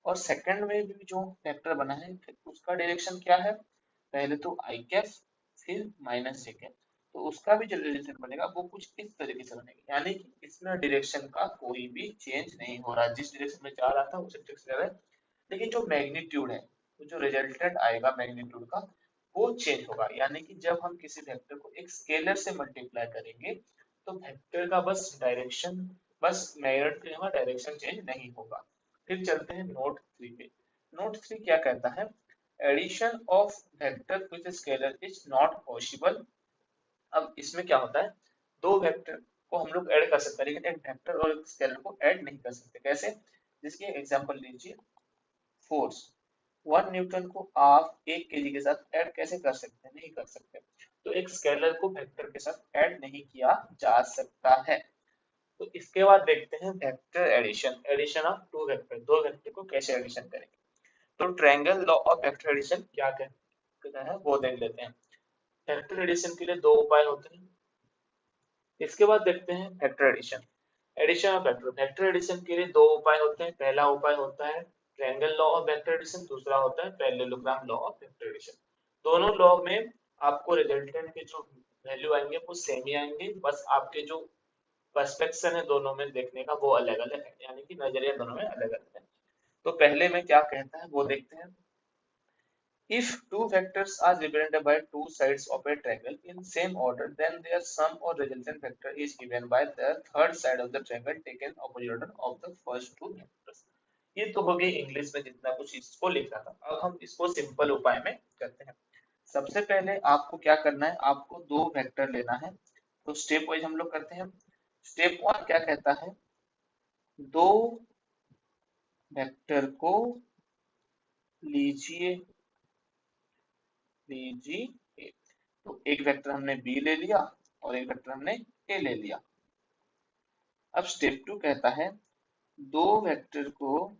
और सेकंड में भी जो वेक्टर बना है उसका डायरेक्शन क्या है, पहले तो आई कैप फिर माइनस जे कैप, तो उसका भी जो रिजल्टेंट बनेगा वो कुछ इस तरीके से बनेगा, यानी कि इसमें डायरेक्शन का कोई भी चेंज नहीं हो रहा, जिस डायरेक्शन में जा रहा था उसी डायरेक्शन जा रहा है, लेकिन जो मैग्नीट्यूड है, तो जो रिजल्टेंट आएगा मैग्नीट्यूड का वो चेंज होगा। यानी कि जब हम किसी वेक्टर को एक स्केलर से मल्टीप्लाई करेंगे तो वेक्टर का बस डायरेक्शन, बस मैग्नीट्यूड का डायरेक्शन चेंज नहीं होगा। फिर चलते हैं नोट 3 पे। नोट 3 क्या कहता है, addition of vector with scalar is not possible. अब इसमें क्या होता है, दो वेक्टर को हम लोग ऐड कर सकते हैं लेकिन एक वेक्टर और एक स्केलर को ऐड नहीं कर सकते। कैसे, जिसकी एग्जांपल लीजिए, फोर्स 1 न्यूटन को आप 1 केजी के साथ ऐड कैसे कर सकते हैं, नहीं कर सकते। तो एक स्केलर को वेक्टर के साथ ऐड नहीं किया जा सकता है। तो इसके बाद देखते हैं vector addition, addition of two vector, दो वेक्टर को कैसे एडिशन करेंगे। तो triangle law of vector addition क्या कहता है वो देख लेते हैं। वेक्टर एडिशन के लिए दो उपाय होते हैं। इसके बाद देखते हैं vector addition, addition of vector. Vector addition के लिए दो उपाय होते हैं। पहला उपाय होता है triangle law of vector addition, दूसरा होता है parallelogram law of vector addition. दोनों लॉ में आपको रिजल्टेंट के जो वैल्यू आएंगे वो सेम ही आएंगे, बस आपके जो पर्सपेक्शन है दोनों में देखने का वो अलग अलग है, यानी कि नजरिया दोनों में अलग अलग है। तो पहले में क्या कहता है वो देखते हैं। If two vectors are represented by two sides of a triangle in same order, then their sum or resultant vector is given by the third side of the triangle taken opposite order of the first two vectors। ये तो हो गई English में जितना कुछ इसको लिखा था। अब हम इसको सिंपल उपाय में करते हैं। सबसे पहले आपको क्या करना है, आपको दो वेक्टर लेना है। तो स्टेप वाइज हम लोग करते हैं। स्टेप 1 क्या कहता है, दो वेक्टर को लीजिए लीजिए। तो एक वेक्टर हमने बी ले लिया और एक वेक्टर हमने ए ले लिया। अब स्टेप 2 कहता है दो वेक्टर को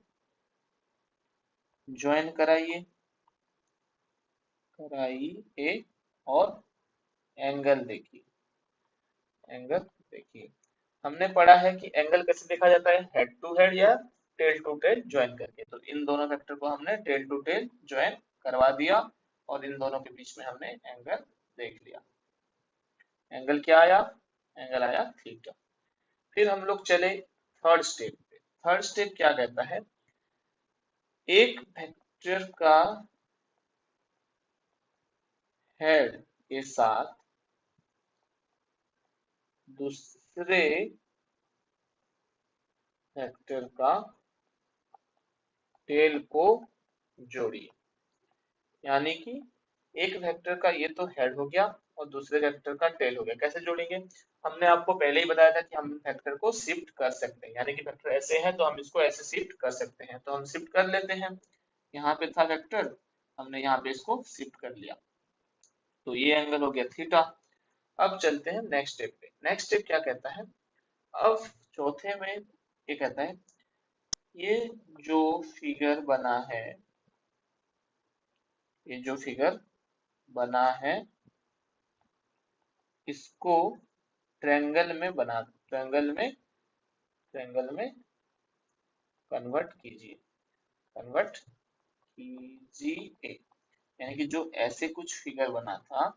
ज्वाइन कराइए कराइए और एंगल देखिए, एंगल देखिए। हमने पढ़ा है कि एंगल कैसे देखा जाता है, हेड टू हेड या टेल टू टेल ज्वाइन करके। तो इन दोनों वेक्टर को हमने टेल टू टेल ज्वाइन करवा दिया और इन दोनों के बीच में हमने एंगल देख लिया। एंगल क्या आया, एंगल आया थीटा। फिर हम लोग चले थर्ड स्टेप पे। थर्ड स्टेप क्या कहता है, एक वेक्टर का हेड के साथ दूसरे वेक्टर का टेल को जोड़िए। यानी कि एक वेक्टर का ये तो हेड हो गया और दूसरे वेक्टर का टेल हो गया। कैसे जोड़ेंगे, हमने आपको पहले ही बताया था कि हम वेक्टर को शिफ्ट कर सकते हैं, यानी कि वेक्टर ऐसे है तो हम इसको ऐसे शिफ्ट कर सकते हैं। तो हम शिफ्ट कर लेते हैं, यहाँ पे था वेक्टर, हमने यहाँ पे इसको शिफ्ट कर लिया, तो ये एंगल हो गया थीटा। अब चलते हैं नेक्स्ट स्टेप पे। नेक्स्ट स्टेप क्या कहता है, अब चौथे में ये कहता है ये जो फिगर बना है, ये जो फिगर बना है इसको ट्रायंगल में कन्वर्ट कीजिए, कन्वर्ट कीजिए। यानी कि जो ऐसे कुछ फिगर बना था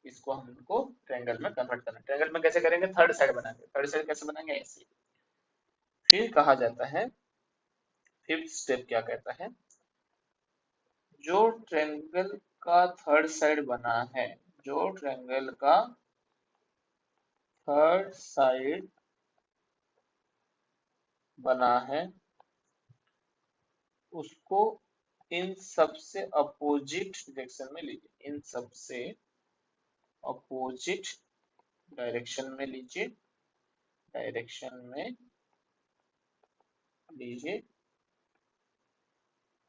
इसको हमको ट्रायंगल में कन्वर्ट करना है। ट्रायंगल में कैसे करेंगे, थर्ड साइड बनाएंगे। थर्ड साइड कैसे बनाएंगे, ऐसे। फिर कहा जाता है, फिफ्थ स्टेप क्या कहता है, जो ट्रायंगल का थर्ड साइड बना है, जो ट्रायंगल का थर्ड साइड बना है उसको इन सबसे अपोजिट डायरेक्शन में लीजिए, इन सबसे अपोजिट डायरेक्शन में लीजिए, डायरेक्शन में लीजिए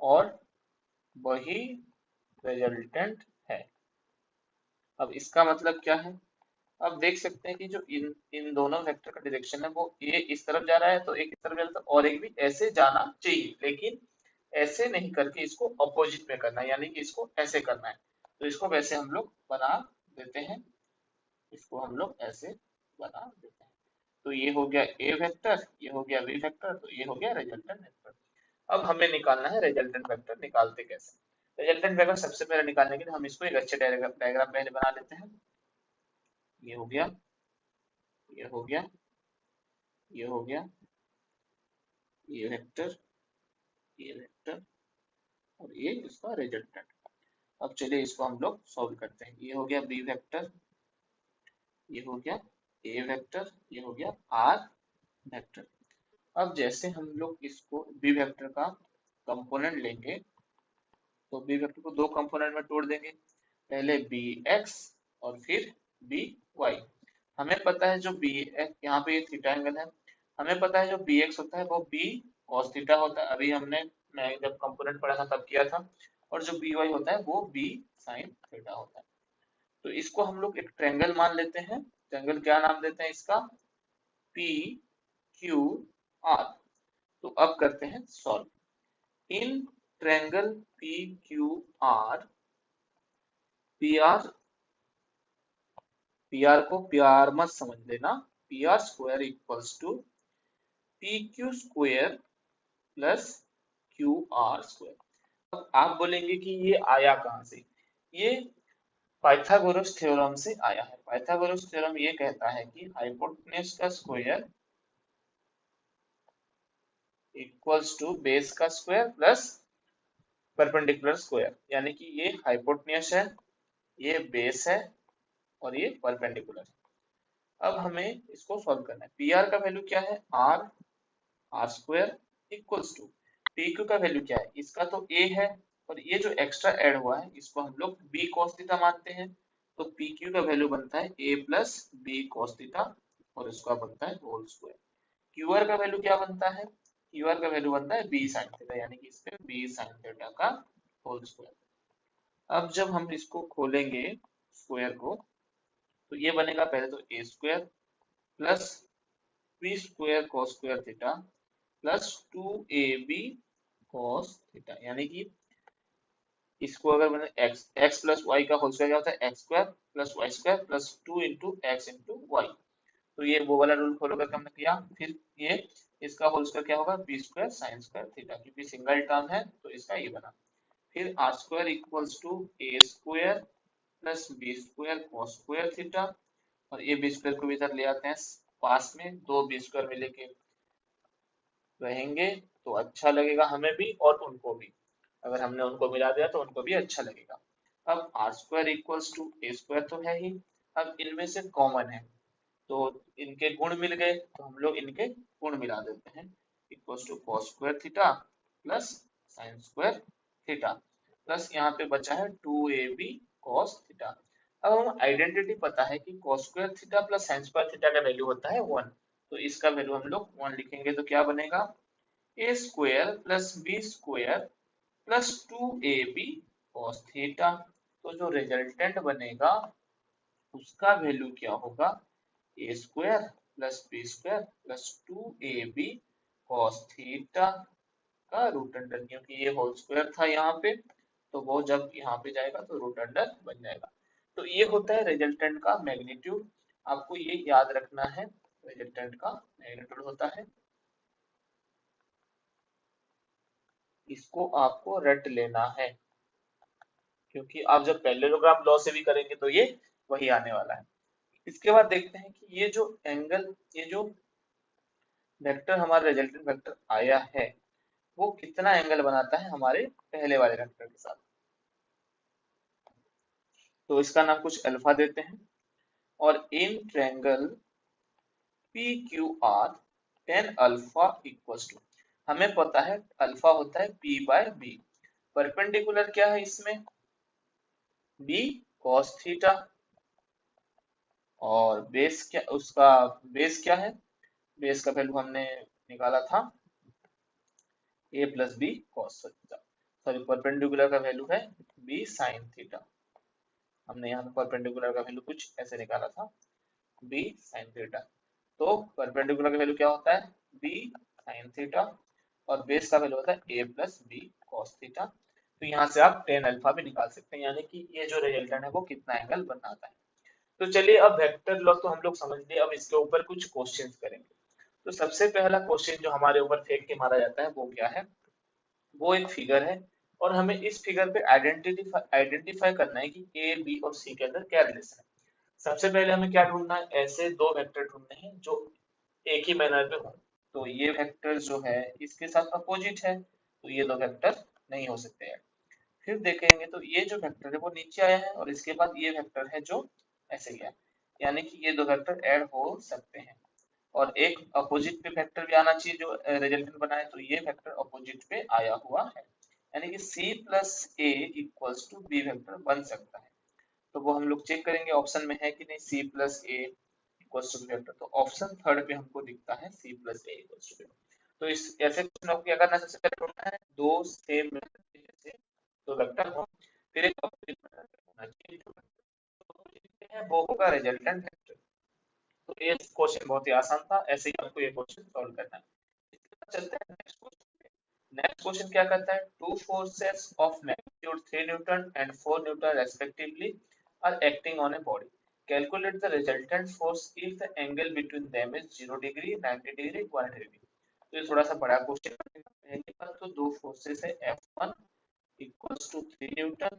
और वही रिजल्टेंट है। अब इसका मतलब क्या है, अब देख सकते हैं कि जो इन इन दोनों वेक्टर का डायरेक्शन है वो ये इस तरफ जा रहा है, तो एक इस तरफ जा रहा है और एक भी ऐसे जाना चाहिए, लेकिन ऐसे नहीं करके इसको अपोजिट में करना है, यानी कि इसको ऐसे करना है। तो इसको वैसे हम लोग बना देते हैं, इसको हम लोग ऐसे बना देते हैं। तो ये हो गया ए वेक्टर, ये हो गया बी वेक्टर, तो ये हो गया रिजल्टेंट वेक्टर। अब हमें निकालना है रिजल्टेंट वेक्टर। निकालते कैसे रिजल्टेंट वेक्टर? सबसे पहले निकालने के लिए हम इसको एक अच्छे डायग्राम पहले बना लेते हैं। ये हो गया, ये हो गया, ये हो गया, ये वेक्टर, ये वेक्टर, और ये इसका रिजल्टेंट। अब चलिए इसको हम लोग सॉल्व करते हैं। ये हो गया बी वेक्टर, ये हो गया ए वेक्टर, ये हो गया आर वेक्टर। अब जैसे हम लोग इसको बी वेक्टर का कंपोनेंट लेंगे, तो बी वेक्टर को दो कंपोनेंट में तोड़ देंगे, पहले बी एक्स और फिर बी वाई। हमें पता है जो बी एक्स, यहाँ पे ये थीटा एंगल है, हमें पता है जो बी एक्स होता है वो बी कॉस थीटा होता है, अभी हमने, मैं जब कंपोनेंट पढ़ा था तब किया था। और जो बी वाई होता है वो बी साइन थीटा होता है। तो इसको हम लोग एक ट्रायंगल मान लेते हैं। ट्रायंगल क्या नाम देते हैं इसका? P Q R. तो अब करते हैं solve. In triangle P Q R, P R, P R को प्यार मत समझ लेना, P R square equals to P Q square plus Q R square. अब आप बोलेंगे कि ये आया कहाँ से? ये पाइथागोरस थ्योरम से आया है। पाइथागोरस थ्योरम ये कहता है कि हाइपोटेन्यूज का स्क्वायर इक्वल्स टू बेस का स्क्वायर प्लस परपेंडिकुलर स्क्वायर, यानी कि ये हाइपोटेन्यूज है, ये बेस है, और ये परपेंडिकुलर है। अब हमें इसको सॉल्व करना है। पी आर का वैल्यू क्या है? R, R square equals to P Q का वैल्यू क्या है? इसका तो ए है, और ये जो एक्स्ट्रा ऐड हुआ है इसको हम लोग बी कॉस थीटा मानते हैं। तो पी क्यू का वैल्यू बनता है ए प्लस बी कॉस थीटा, और इसका बनता है होल स्क्वायर। क्यू आर का वैल्यू क्या बनता है? क्यू आर का वैल्यू बनता है बी साइन थीटा, यानी कि इसमें बी साइन थीटा का होल स्क्वायर। अब जब हम इसको खोलेंगे स्क्वायर को, तो ये बनेगा पहले तो A square plus B square cos square theta plus 2ab cos theta, यानी कि इसको अगर मैंने एक्स, एक्स प्लस वाई का होल स्क्वायर क्या होता है? X square plus Y square plus 2 into X into Y. तो ये वो वाला रूल फॉलो करके हमने किया। फिर ये इसका होल स्क्वायर क्या होगा? B square sine square theta, क्योंकि सिंगल टर्म है तो इसका ये बना। फिर R square equals to A square plus B square cos square theta, और ये बी स्क्वायर को भी इधर ले आते हैं पास में, दो बी स्क्वायर मिले के रहेंगे तो अच्छा लगेगा हमें भी और उनको भी। अगर हमने उनको मिला दिया तो उनको भी अच्छा लगेगा। अब R square equals to A square तो है ही, अब इनमें से कॉमन है तो इनके गुण मिल गए, तो हम लोग इनके गुण मिला देते हैं। Equals to cos square theta plus sine square theta, plus यहाँ पे बचा है 2ab कॉस थीटा। अब हम आइडेंटिटी पता है कि cos square theta plus sine square theta का वैल्यू होता है 1, तो इसका वैल्यू हम लोग 1 लिखेंगे, तो क्या बनेगा? A square plus B square plus 2ab cos theta. तो जो रिजल्टेंट बनेगा उसका वैल्यू क्या होगा? A square plus B square plus 2ab cos theta का रूट अंडर, क्योंकि ये होल स्क्वायर था यहाँ पे, तो वो जब यहाँ पे जाएगा तो रूट अंडर बन जाएगा। तो ये होता है रिजल्टेंट का मैग्नीट्यूड। आपको ये याद रखना है, रिजल्टेंट का मैग्नीट्यूड होता है, इसको आपको रट लेना है, क्योंकि आप जब पैरेललोग्राम लॉ से भी करेंगे तो ये वही आने वाला है। इसके बाद देखते हैं कि ये जो एंगल, ये जो वेक्टर हमारा रिजल्टेंट वेक्टर आया है वो कितना एंगल बनाता है हमारे पहले वाले वेक्टर के साथ। तो इसका नाम कुछ अल्फा देते हैं। और in triangle P Q R tan alpha equals to, हमें पता है अल्फा होता है पी बाय बी। परपेंडिकुलर क्या है इसमें? बी कॉस थीटा, और बेस क्या, उसका बेस क्या है? बेस का वैल्यू हमने निकाला था A plus B cos theta, sorry perpendicular का वैल्यू है बी साइन थीटा। हमने यहाँ पे परपेंडिकुलर का वैल्यू कुछ ऐसे निकाला था बी साइन थीटा। तो परपेंडिकुलर का वैल्यू क्या होता है? बी साइन थीटा, और बेस का वैल्यू होता है ए प्लस बी कॉस थीटा। तो यहाँ से आप टेन अल्फा भी निकाल सकते हैं, यानी कि ये जो रिजल्टेंट है वो कितना एंगल बनाता है। तो चलिए अब वेक्टर लॉ तो हम लोग समझ लिए, अब इसके ऊपर कुछ क्वेश्चंस करेंगे। तो सबसे पहला क्वेश्चन जो हमारे ऊपर फेंक के मारा जाता है वो क्या है, वो एक फिगर है और हमें इस फिगर पे आइडेंटिफाई आइडेंटिफाई करना है कि ए बी और सी के अंदर क्या रिलेशन है। सबसे पहले हमें क्या ढूंढना है, ऐसे दो वेक्टर ढूंढने हैं जो एक ही मैनर पे हो। तो ये वेक्टर जो है इसके साथ अपोजिट है, तो ये दो वेक्टर नहीं हो सकते हैं। फिर देखेंगे तो ये जो वेक्टर है वो नीचे आया है और इसके बाद ये वेक्टर है जो ऐसे गया, यानी कि ये दो वेक्टर ऐड हो सकते हैं। और एक अपोजिट पे वेक्टर भी आना चाहिए जो रिजल्टेंट बनाए, तो ये वेक्टर अपोजिट पे आया हुआ है, यानी कि c plus A equals to B vector बन सकता है। तो वो हम लोग चेक करेंगे ऑप्शन में है कि नहीं c plus A equals to B vector, तो ऑप्शन थर्ड पे हमको दिखता है c plus A equals to B. तो इस ऐसे क्वेश्चन आपको क्या करना है, सबसे पहले ढूंढना है दो सेम जैसे दो वेक्टर हो, फिर एक ऑपोजिट होना चाहिए, जो opposite है वो होगा रिजल्टेंट वेक्टर। तो ये क्वेश्चन बहुत ही आसान था, ऐसे ही आपको ये क्वेश्चन सॉल्व करना है। इसके बाद चलते हैं नेक्स्ट क्वेश्चन पे। नेक्स्ट क्वेश्चन क्या करता है, two forces of magnitude 3 newton and 4 newton respectively are acting on a body, calculate the resultant force if the angle between them is 0 degree 90 degree 180 degree. तो ये थोड़ा सा बड़ा क्वेश्चन है। पहले बात तो दो फोर्सेस है F1 equals to 3 newton,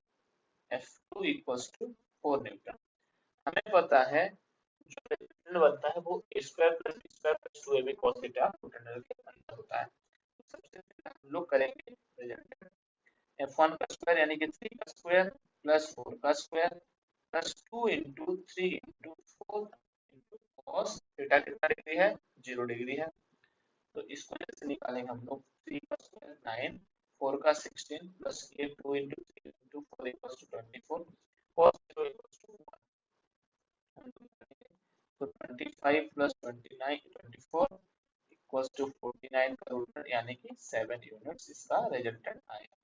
F2 equals to 4 newton. हमें पता है जो रिजल्टेंट बनता है वो a square plus b square plus 2ab cos theta root under के अंदर होता है। तो सबसे पहले हम लोग करेंगे रिजल्टेंट, f1 का स्क्वायर यानी कि 3 का स्क्वायर प्लस 4 का square plus 2 into 3 into 4 into cos theta कितना डिग्री है, 0 डिग्री है। तो इसको जैसे निकालेंगे हम लोग, 3 का स्क्वायर 9, 4 का 16 प्लस ये 2 into 3 into 4 equals to 24, cos 0 equals to 1। तो 25 प्लस 29 24 इक्वल्स टू 49 का रूट यानी कि 7 यूनिट्स इसका रिजल्टेंट आएगा।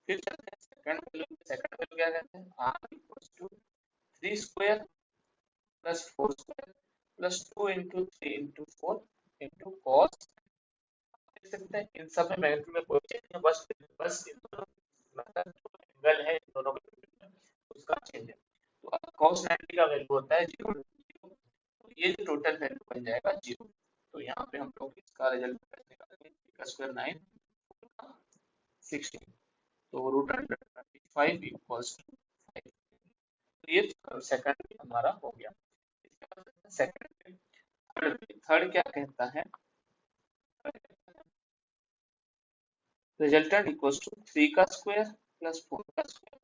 फिर चलते हैं सेकंड वैल्यू पे। सेकंड वैल्यू क्या कहते हैं, r equals to 3 square plus 4 square plus 2 into 3 into 4 into cos। देख सकते हैं इन सब में मैग्नीट्यूड में कोई चेंज नहीं है, बस बस इन दोनों मतलब जो एंगल है इन दोनों के बीच में उसका चेंज है। तो अब cos 90 का वैल्यू होता है 0, तो ये जो टोटल वैल्यू बन जाएगा 0। तो यहाँ पे हम लोग इसका रिजल्ट निकालेंगे, का स्क्वायर 9 16, तो रूट अंडर 25 इक्वल्स टू 5। तो ये सेकंड हमारा हो गया। इसके बाद सेकंड थर्ड क्या कहता है, रिजल्टेंट इक्वल्स टू 3 का स्क्वायर प्लस 4 का स्क्वायर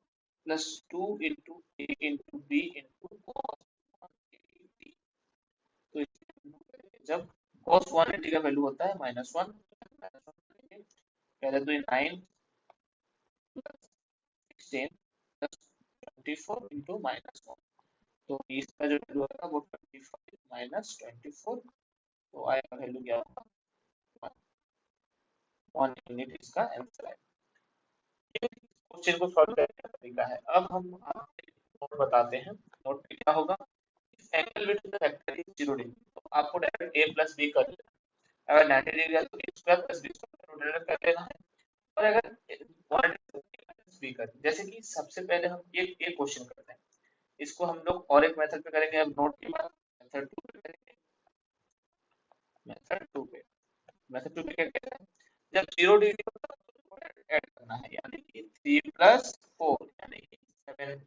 प्लस 2 इंटू ए इंटू बी इंटू कॉस 180। तो जब cos 180 का वैल्यू होता है -1, पहले तो ये 9 प्लस 16 प्लस 24 इंटू -1, तो इसका जो वैल्यू आएगा वो 25 माइनस 24, तो आएगा वैल्यू क्या होगा 1 यूनिट, इसका आंसर है। ये क्वेश्चन को सॉल्व करने का तरीका है। अब हम नोट बताते हैं, नोट पे क्या होगा, angle between the vector is 0 degree, तो आपको डायरेक्ट a प्लस b कर लेना है। अगर 90 डिग्री है तो a square plus b square rotate कर लेना है। और अगर 180 प्लस b कर, जैसे कि सबसे पहले हम ये क्वेश्चन करते हैं, इसको हम लोग और एक मेथड पे करेंगे। अब नोट के बाद मेथड 2 पे करेंगे। मेथड 2 पे मेथड 2 पे क्या कहते हैं, जब 0 डिग्री होता है तो ऐड करना है, यानी कि 3 प्लस 4 यानी कि 7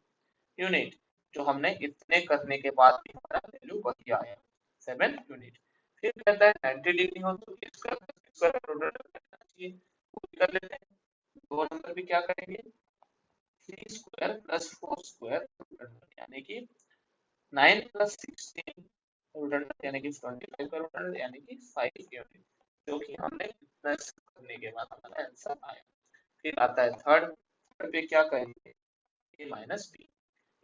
यूनिट। जो हमने इतने करने के बाद भी हमारा वैल्यू वही आया 7 यूनिट। फिर कहता है 90 डिग्री हो तो इसका स्क्वायर प्रोडक्ट करना चाहिए, वो भी कर लेते हैं। दो नंबर भी क्या करेंगे, 3 स्क्वायर प्लस 4 स्क्वायर यानी कि 9 प्लस 16 रूट यानी कि 25 का रूट यानी कि 5 यूनिट, जो कि हमने प्लस करने के बाद हमारा आंसर आया। फिर आता है थर्ड, थर्ड पे क्या करेंगे, a minus B.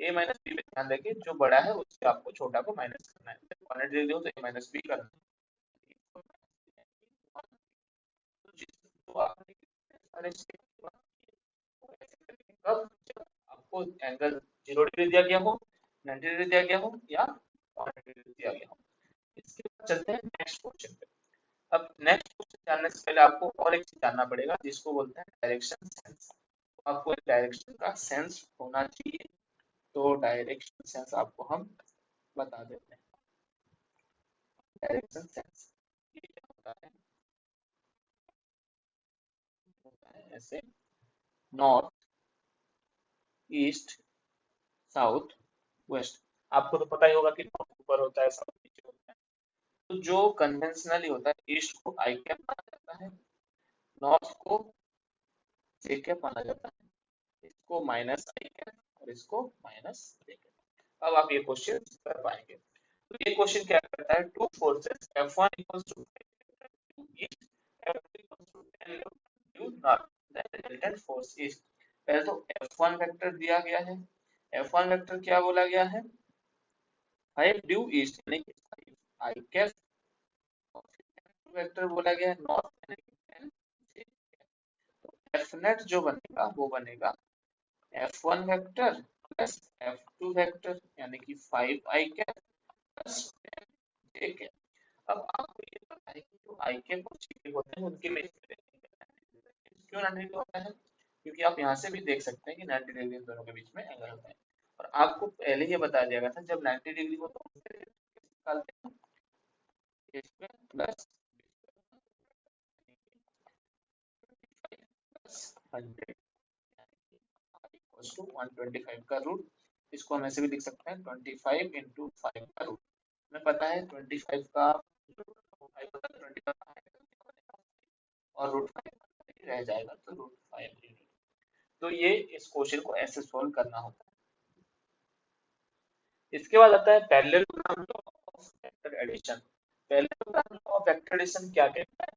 A minus B पे ध्यान रखिए, जो बड़ा है उससे आपको छोटा को माइनस करना है। 180 हो तो ए माइनस बी करना है। तो आपने सारे स्टेप ऐसे करेंगे, कब जब आपको एंगल 0 डिग्री दिया गया हो, 90 डिग्री दिया गया हो या 180 डिग्री दिया गया हो। इसके बाद चलते हैं नेक्स्ट क्वेश्चन पे। अब नेक्स्ट क्वेश्चन जानने से पहले आपको और एक चीज जानना पड़ेगा जिसको बोलते हैं डायरेक्शन सेंस। आपको एक डायरेक्शन का सेंस होना चाहिए, तो डायरेक्शन सेंस आपको हम बता देते हैं। डायरेक्शन सेंस ये क्या होता है ऐसे, नॉर्थ, ईस्ट, साउथ, वेस्ट। आपको तो पता ही होगा कि नॉर्थ ऊपर होता है, साउथ नीचे होता है। तो जो कन्वेंशनली होता है, ईस्ट को आई कैप माना जाता है, नॉर्थ को जे कैप माना जाता है, इसको माइनस आई कैप और इसको माइनस जे कैप। अब आप ये क्वेश्चन कर पाएंगे। तो ये क्वेश्चन क्या करता है, two forces F1 equals to east, F2 equals to 10 due north, then the resultant force is। पहले तो F1 वेक्टर दिया गया है, F1 वेक्टर क्या बोला गया है, 5 ड्यू ईस्ट यानी कि 5 आई कैप, और फिर वेक्टर बोला गया है नॉर्थ यानी कि 10 जे। तो एफ नेट जो बनेगा वो बनेगा F1 vector plus F2 vector यानी कि 5 आई कैप प्लस 10 जे कैप। अब आपको ये पता है कि जो आई कैप और जे कैप होते हैं उनके बेस पे क्यों 90 डिग्री होता है, क्योंकि आप यहाँ से भी देख सकते हैं कि 90 डिग्री इन दोनों के बीच में एंगल होता है। और आपको पहले ये बताया गया था जब 90 डिग्री हो तो निकालते हैं a square plus plus 100 equals to 125 का रूट। इसको हम ऐसे भी लिख सकते हैं 25 इंटू 5 का रूट। हमें पता है 25 का 5 होता है 25 और रूट 5 रह जाएगा तो रूट 5। तो ये इस क्वेश्चन को ऐसे सोल्व करना होता है। इसके बाद आता है parallelogram law of vector addition. Parallelogram law of vector addition क्या कहता है,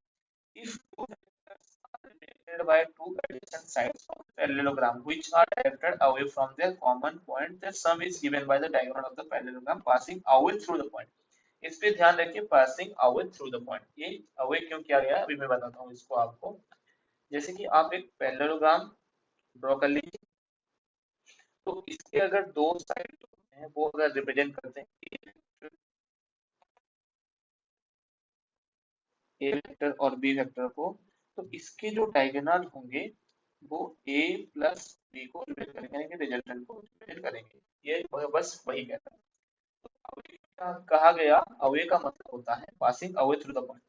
if two vectors are related by two adjacent sides of the parallelogram which are directed away from their common point, their sum is given by the diagonal of the parallelogram passing away through the point। इस पे ध्यान रखिए, passing away through the point, ये away क्यों किया गया है अभी मैं बताता हूँ इसको आपको। जैसे कि आप एक पैरेललोग्राम ड्रॉ कर लीजिए, तो इसके अगर दो साइड हैं वो अगर रिप्रेजेंट करते हैं ए वेक्टर और बी वेक्टर को, तो इसके जो डायगोनल होंगे वो ए प्लस बी को रिप्रेजेंट करेंगे यानी कि रिजल्टेंट को रिप्रेजेंट करेंगे। ये बस वही कहता है। अवे का कहा गया, अवे का मतलब होता है passing away through the point,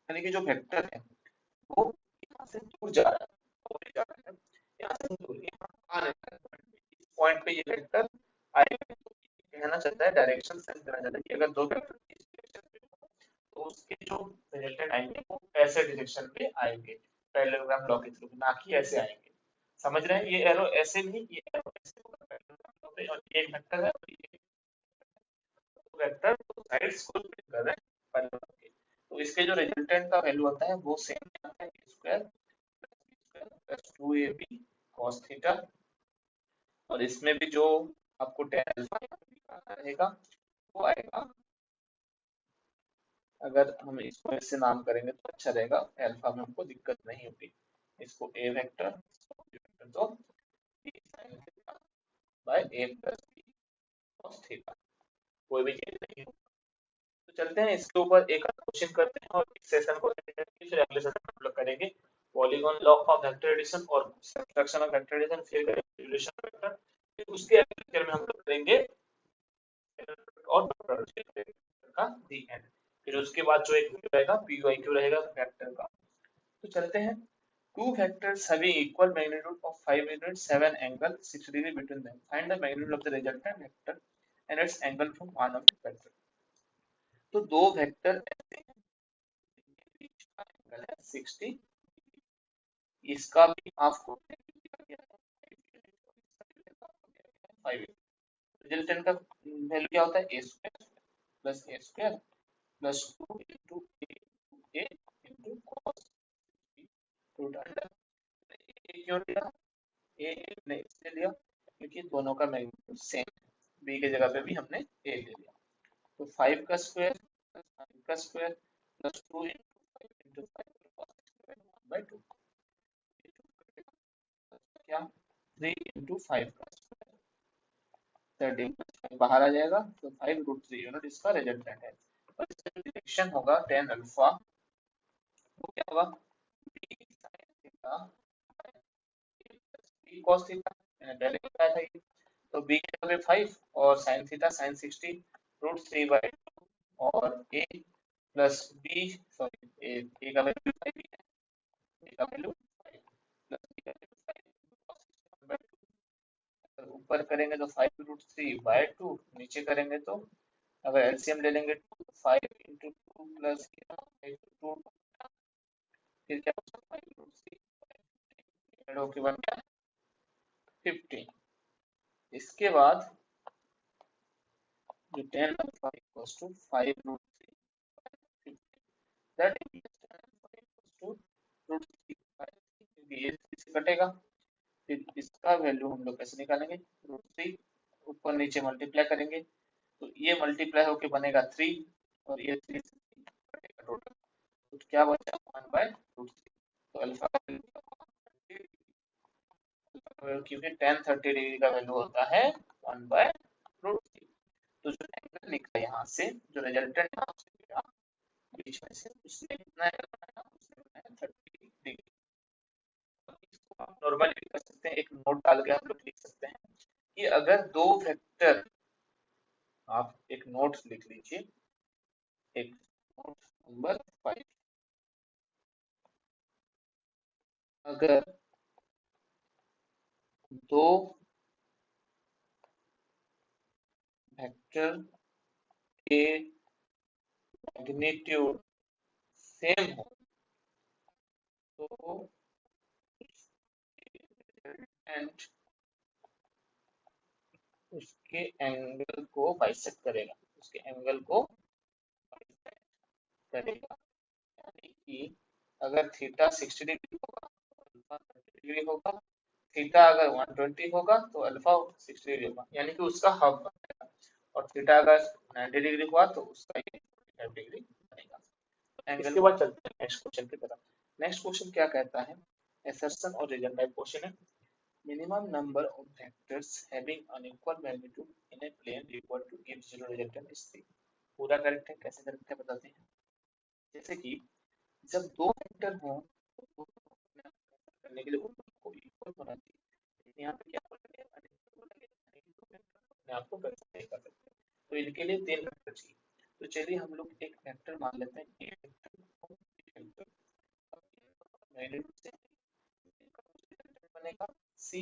यानी कि जो वेक्टर है वो यहाँ से दूर जा रहा है, अवे जा रहा है, यहाँ से दूर, यहाँ आ रहा है इस पॉइंट पे ये वेक्टर आएगा। तो कहना चाहता है, डायरेक्शन सेंस देना चाहता है कि अगर दो वेक्टर इस डायरेक्शन पे हो तो उसके जो रिजल्टेंट आएंगे वो ऐसे डायरेक्शन पे आएंगे, पैरेललोग्राम लॉ के थ्रू, ना कि ऐसे आएंगे। समझ रहे हैं, ये एरो ऐसे नहीं, ये एरो ऐसे होगा पैरेललोग्राम लॉ पे, और ये एक वेक्टर है और ये वेक्टर साइड्स को रिप्रेजेंट कर रहे हैं पैरेललोग्राम के। तो इसके जो रिजल्टेंट का वैल्यू आता है वो सेम आता है a square plus 2ab cos theta, और इसमें भी जो आपको tan अल्फा रहेगा वो आएगा, अगर हम इसको ऐसे नाम करेंगे तो अच्छा रहेगा, अल्फा में हमको दिक्कत नहीं होगी। इसको ए वेक्टर, तो b sin theta by a plus b cos theta, कोई भी चीज नहीं है। तो चलते हैं इसके ऊपर एक क्वेश्चन करते हैं और इस सेशन को फिर अगले सेशन में हम लोग करेंगे polygon law of vector addition और सब्ट्रैक्शन ऑफ वेक्टर एडिशन, फिर करेंगे रिलेशन वेक्टर, फिर उसके अगले लेक्चर में हम लोग करेंगे और का दी एंड। फिर उसके बाद जो एक वीडियो रहेगा पीवाईक्यू रहेगा वेक्टर का। तो चलते हैं, two vectors having equal magnitude of 5 units 7 angle 6 degree between them, find the magnitude of the resultant vector and its angle from one of the vector। तो दो वेक्टर ऐसे हैं जिनके बीच का एंगल है 60, इसका भी आपको रिजल्टेंट का वैल्यू क्या होता है ए square plus A square plus 2 into A into cos root under. ए क्यों लिया, ए ने इसलिए लिया क्योंकि दोनों का मैग्नीट्यूड सेम है, बी के जगह पे भी हमने ए ले लिया। तो 5 का स्क्वायर प्लस 5 का स्क्वायर प्लस 2 इंटू 5 बाई 2, क्या 3 इंटू 5 का स्क्वायर 13 बाहर आ जाएगा, तो 5 रूट 3 यूनिट इसका रिजल्टेंट है। और इसका जो डिरेक्शन होगा tan अल्फा वो क्या होगा, b sin theta b cos theta, मैंने पहले बताया था ये। तो b के जगह पे 5 और sin थीटा sin 60, √3/2 और a plus b, sorry a का वैल्यू 5 है, a का वैल्यू 5 प्लस b का वैल्यू 5, ऊपर करेंगे तो 5√3/2, नीचे करेंगे तो अगर एलसीएम ले लेंगे तो 5 × 2 प्लस 5 2, फिर क्या होगा 5√3 ऐड होके बन गया 15। इसके बाद जो tan alpha equals to 5√3 that is tan alpha equals to √3/3, क्योंकि ये 3 से कटेगा। फिर इसका वैल्यू हम लोग कैसे निकालेंगे, √3 ऊपर नीचे मल्टीप्लाई करेंगे तो ये मल्टीप्लाई होके बनेगा 3 और ये 3 से कटेगा टोटल, तो क्या बचा 1/√3। तो अल्फा का वैल्यू, क्योंकि tan 30 डिग्री का वैल्यू होता है 1/√3। तो जो एंगल निकला यहाँ से, जो रिजल्टेंट यहाँ से मिला बीच में से, उसने कितना एंगल बनाया, उसने बनाया 30 डिग्री। इसको आप नॉर्मल भी कर सकते हैं, एक नोट डाल के आप लोग लिख सकते हैं कि अगर दो वेक्टर, आप एक नोट लिख लीजिए, एक नोट नंबर 5, अगर दो वेक्टर के मैग्नीट्यूड सेम हो तो एंड उसके एंगल को बाइसेक्ट करेगा, उसके एंगल को बाइसेक्ट करेगा। यानी कि अगर थीटा 60 डिग्री होगा तो अल्फा 30 डिग्री होगा, थीटा अगर 120 होगा तो अल्फा 60 डिग्री होगा, यानी कि उसका हाफ बनेगा। और थीटा अगर 90 डिग्री हुआ तो उसका ये 45 डिग्री बनेगा। इसके बाद चलते हैं नेक्स्ट क्वेश्चन की तरफ। नेक्स्ट क्वेश्चन क्या कहता है, assertion और रीजन टाइप क्वेश्चन है। Minimum number of vectors having unequal magnitude in a plane required to give zero resultant is 3। पूरा करेक्ट है, कैसे करेक्ट है बताते हैं। जैसे कि जब दो वेक्टर हों तो दो करने के लिए उनको इक्वल होना चाहिए, लेकिन यहाँ पे क्या बोला गया, unequal बोला गया, यानी कि दो वेक्टर अपने आप को कैंसिल नहीं कर सकते, तो इनके लिए 3 वेक्टर चाहिए। तो चलिए हम लोग एक वेक्टर मान लेते हैं, ए वेक्टर, मैग्नीट्यूड से बनेगा सी।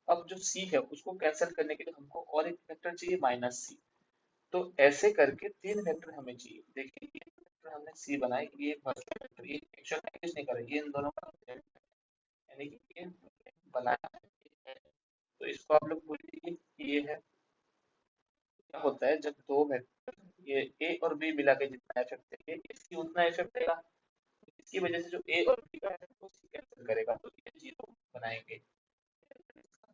अब जो सी है उसको कैंसिल करने के लिए हमको और एक वेक्टर चाहिए -c। तो ऐसे करके 3 वेक्टर हमें चाहिए। देखिए ये वेक्टर हमने सी बनाए, ये वर्चुअल वेक्टर, ये एक्चुअल में कुछ नहीं कर रहा, ये इन दोनों का रिजल्ट है, यानी कि ये बनाया है। तो इसको आप लोग बोलिए ये है। क्या होता है जब दो वेक्टर, ये ए और बी मिला के जितना इफेक्ट है इसकी उतना इफेक्ट देगा, इसकी वजह से जो ए और बी का है वो सी कैंसिल करेगा, तो ये जीरो बनाएंगे,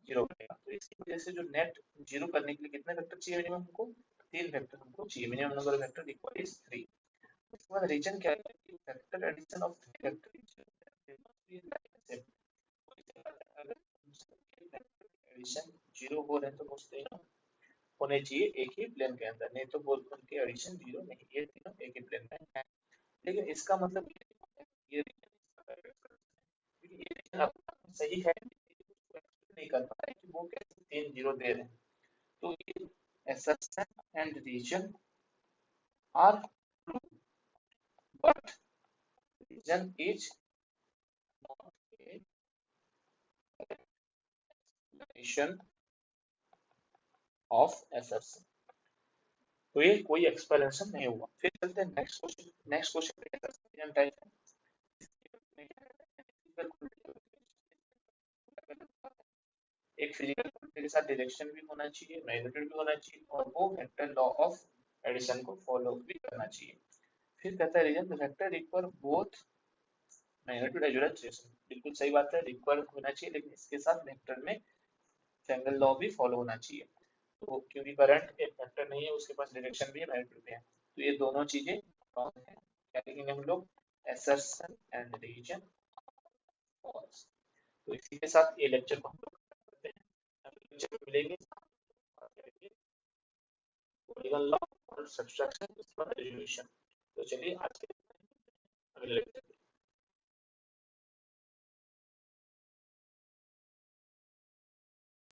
जीरो बनेगा। तो इसकी वजह से जो नेट जीरो करने के लिए कितने वेक्टर चाहिए मिनिमम हमको, 3 वेक्टर हमको चाहिए, minimum number of vector equal is 3। उसके बाद रीजन क्या है कि vector addition of 3 vector addition zero हो रहे हैं तो बोलते हैं होने चाहिए एक ही प्लेन के अंदर, नहीं तो बोलते उनके एडिशन जीरो नहीं, ये तीनों एक ही प्लेन में है। लेकिन इसका मतलब ये रीजन अपना सही है, नहीं कर पा रहे कि वो कैसे 3 जीरो दे रहे हैं। तो ये assertion and region are true, but region is not a explanation of assertion। तो ये कोई एक्सप्लेनेशन नहीं हुआ। फिर चलते हैं next question. Next question reason type है, एक फिजिकल क्वांटिटी के साथ डायरेक्शन भी होना चाहिए, मैग्नीट्यूड भी होना चाहिए, और वो वेक्टर लॉ ऑफ एडिशन को फॉलो भी करना चाहिए। फिर कहता है reason vector require both magnitude as well as direction. बिल्कुल सही बात है, रिक्वायर होना चाहिए, लेकिन इसके साथ वेक्टर में ट्रायंगल लॉ भी फॉलो होना चाहिए। तो क्योंकि करंट एक वेक्टर नहीं है, उसके पास डायरेक्शन भी है, मैग्नीट्यूड भी है, तो ये दोनों चीजें रॉन्ग है। क्या लिखेंगे हम लोग, assertion and region false। तो इसी के साथ ये लेक्चर को हम लोग करते हैं। अगले लेक्चर में मिलेंगे, पॉलीगॉन लॉ और सब्सट्रैक्शन, उसके बाद रेजोल्यूशन। तो चलिए आज के अगले लेक्चर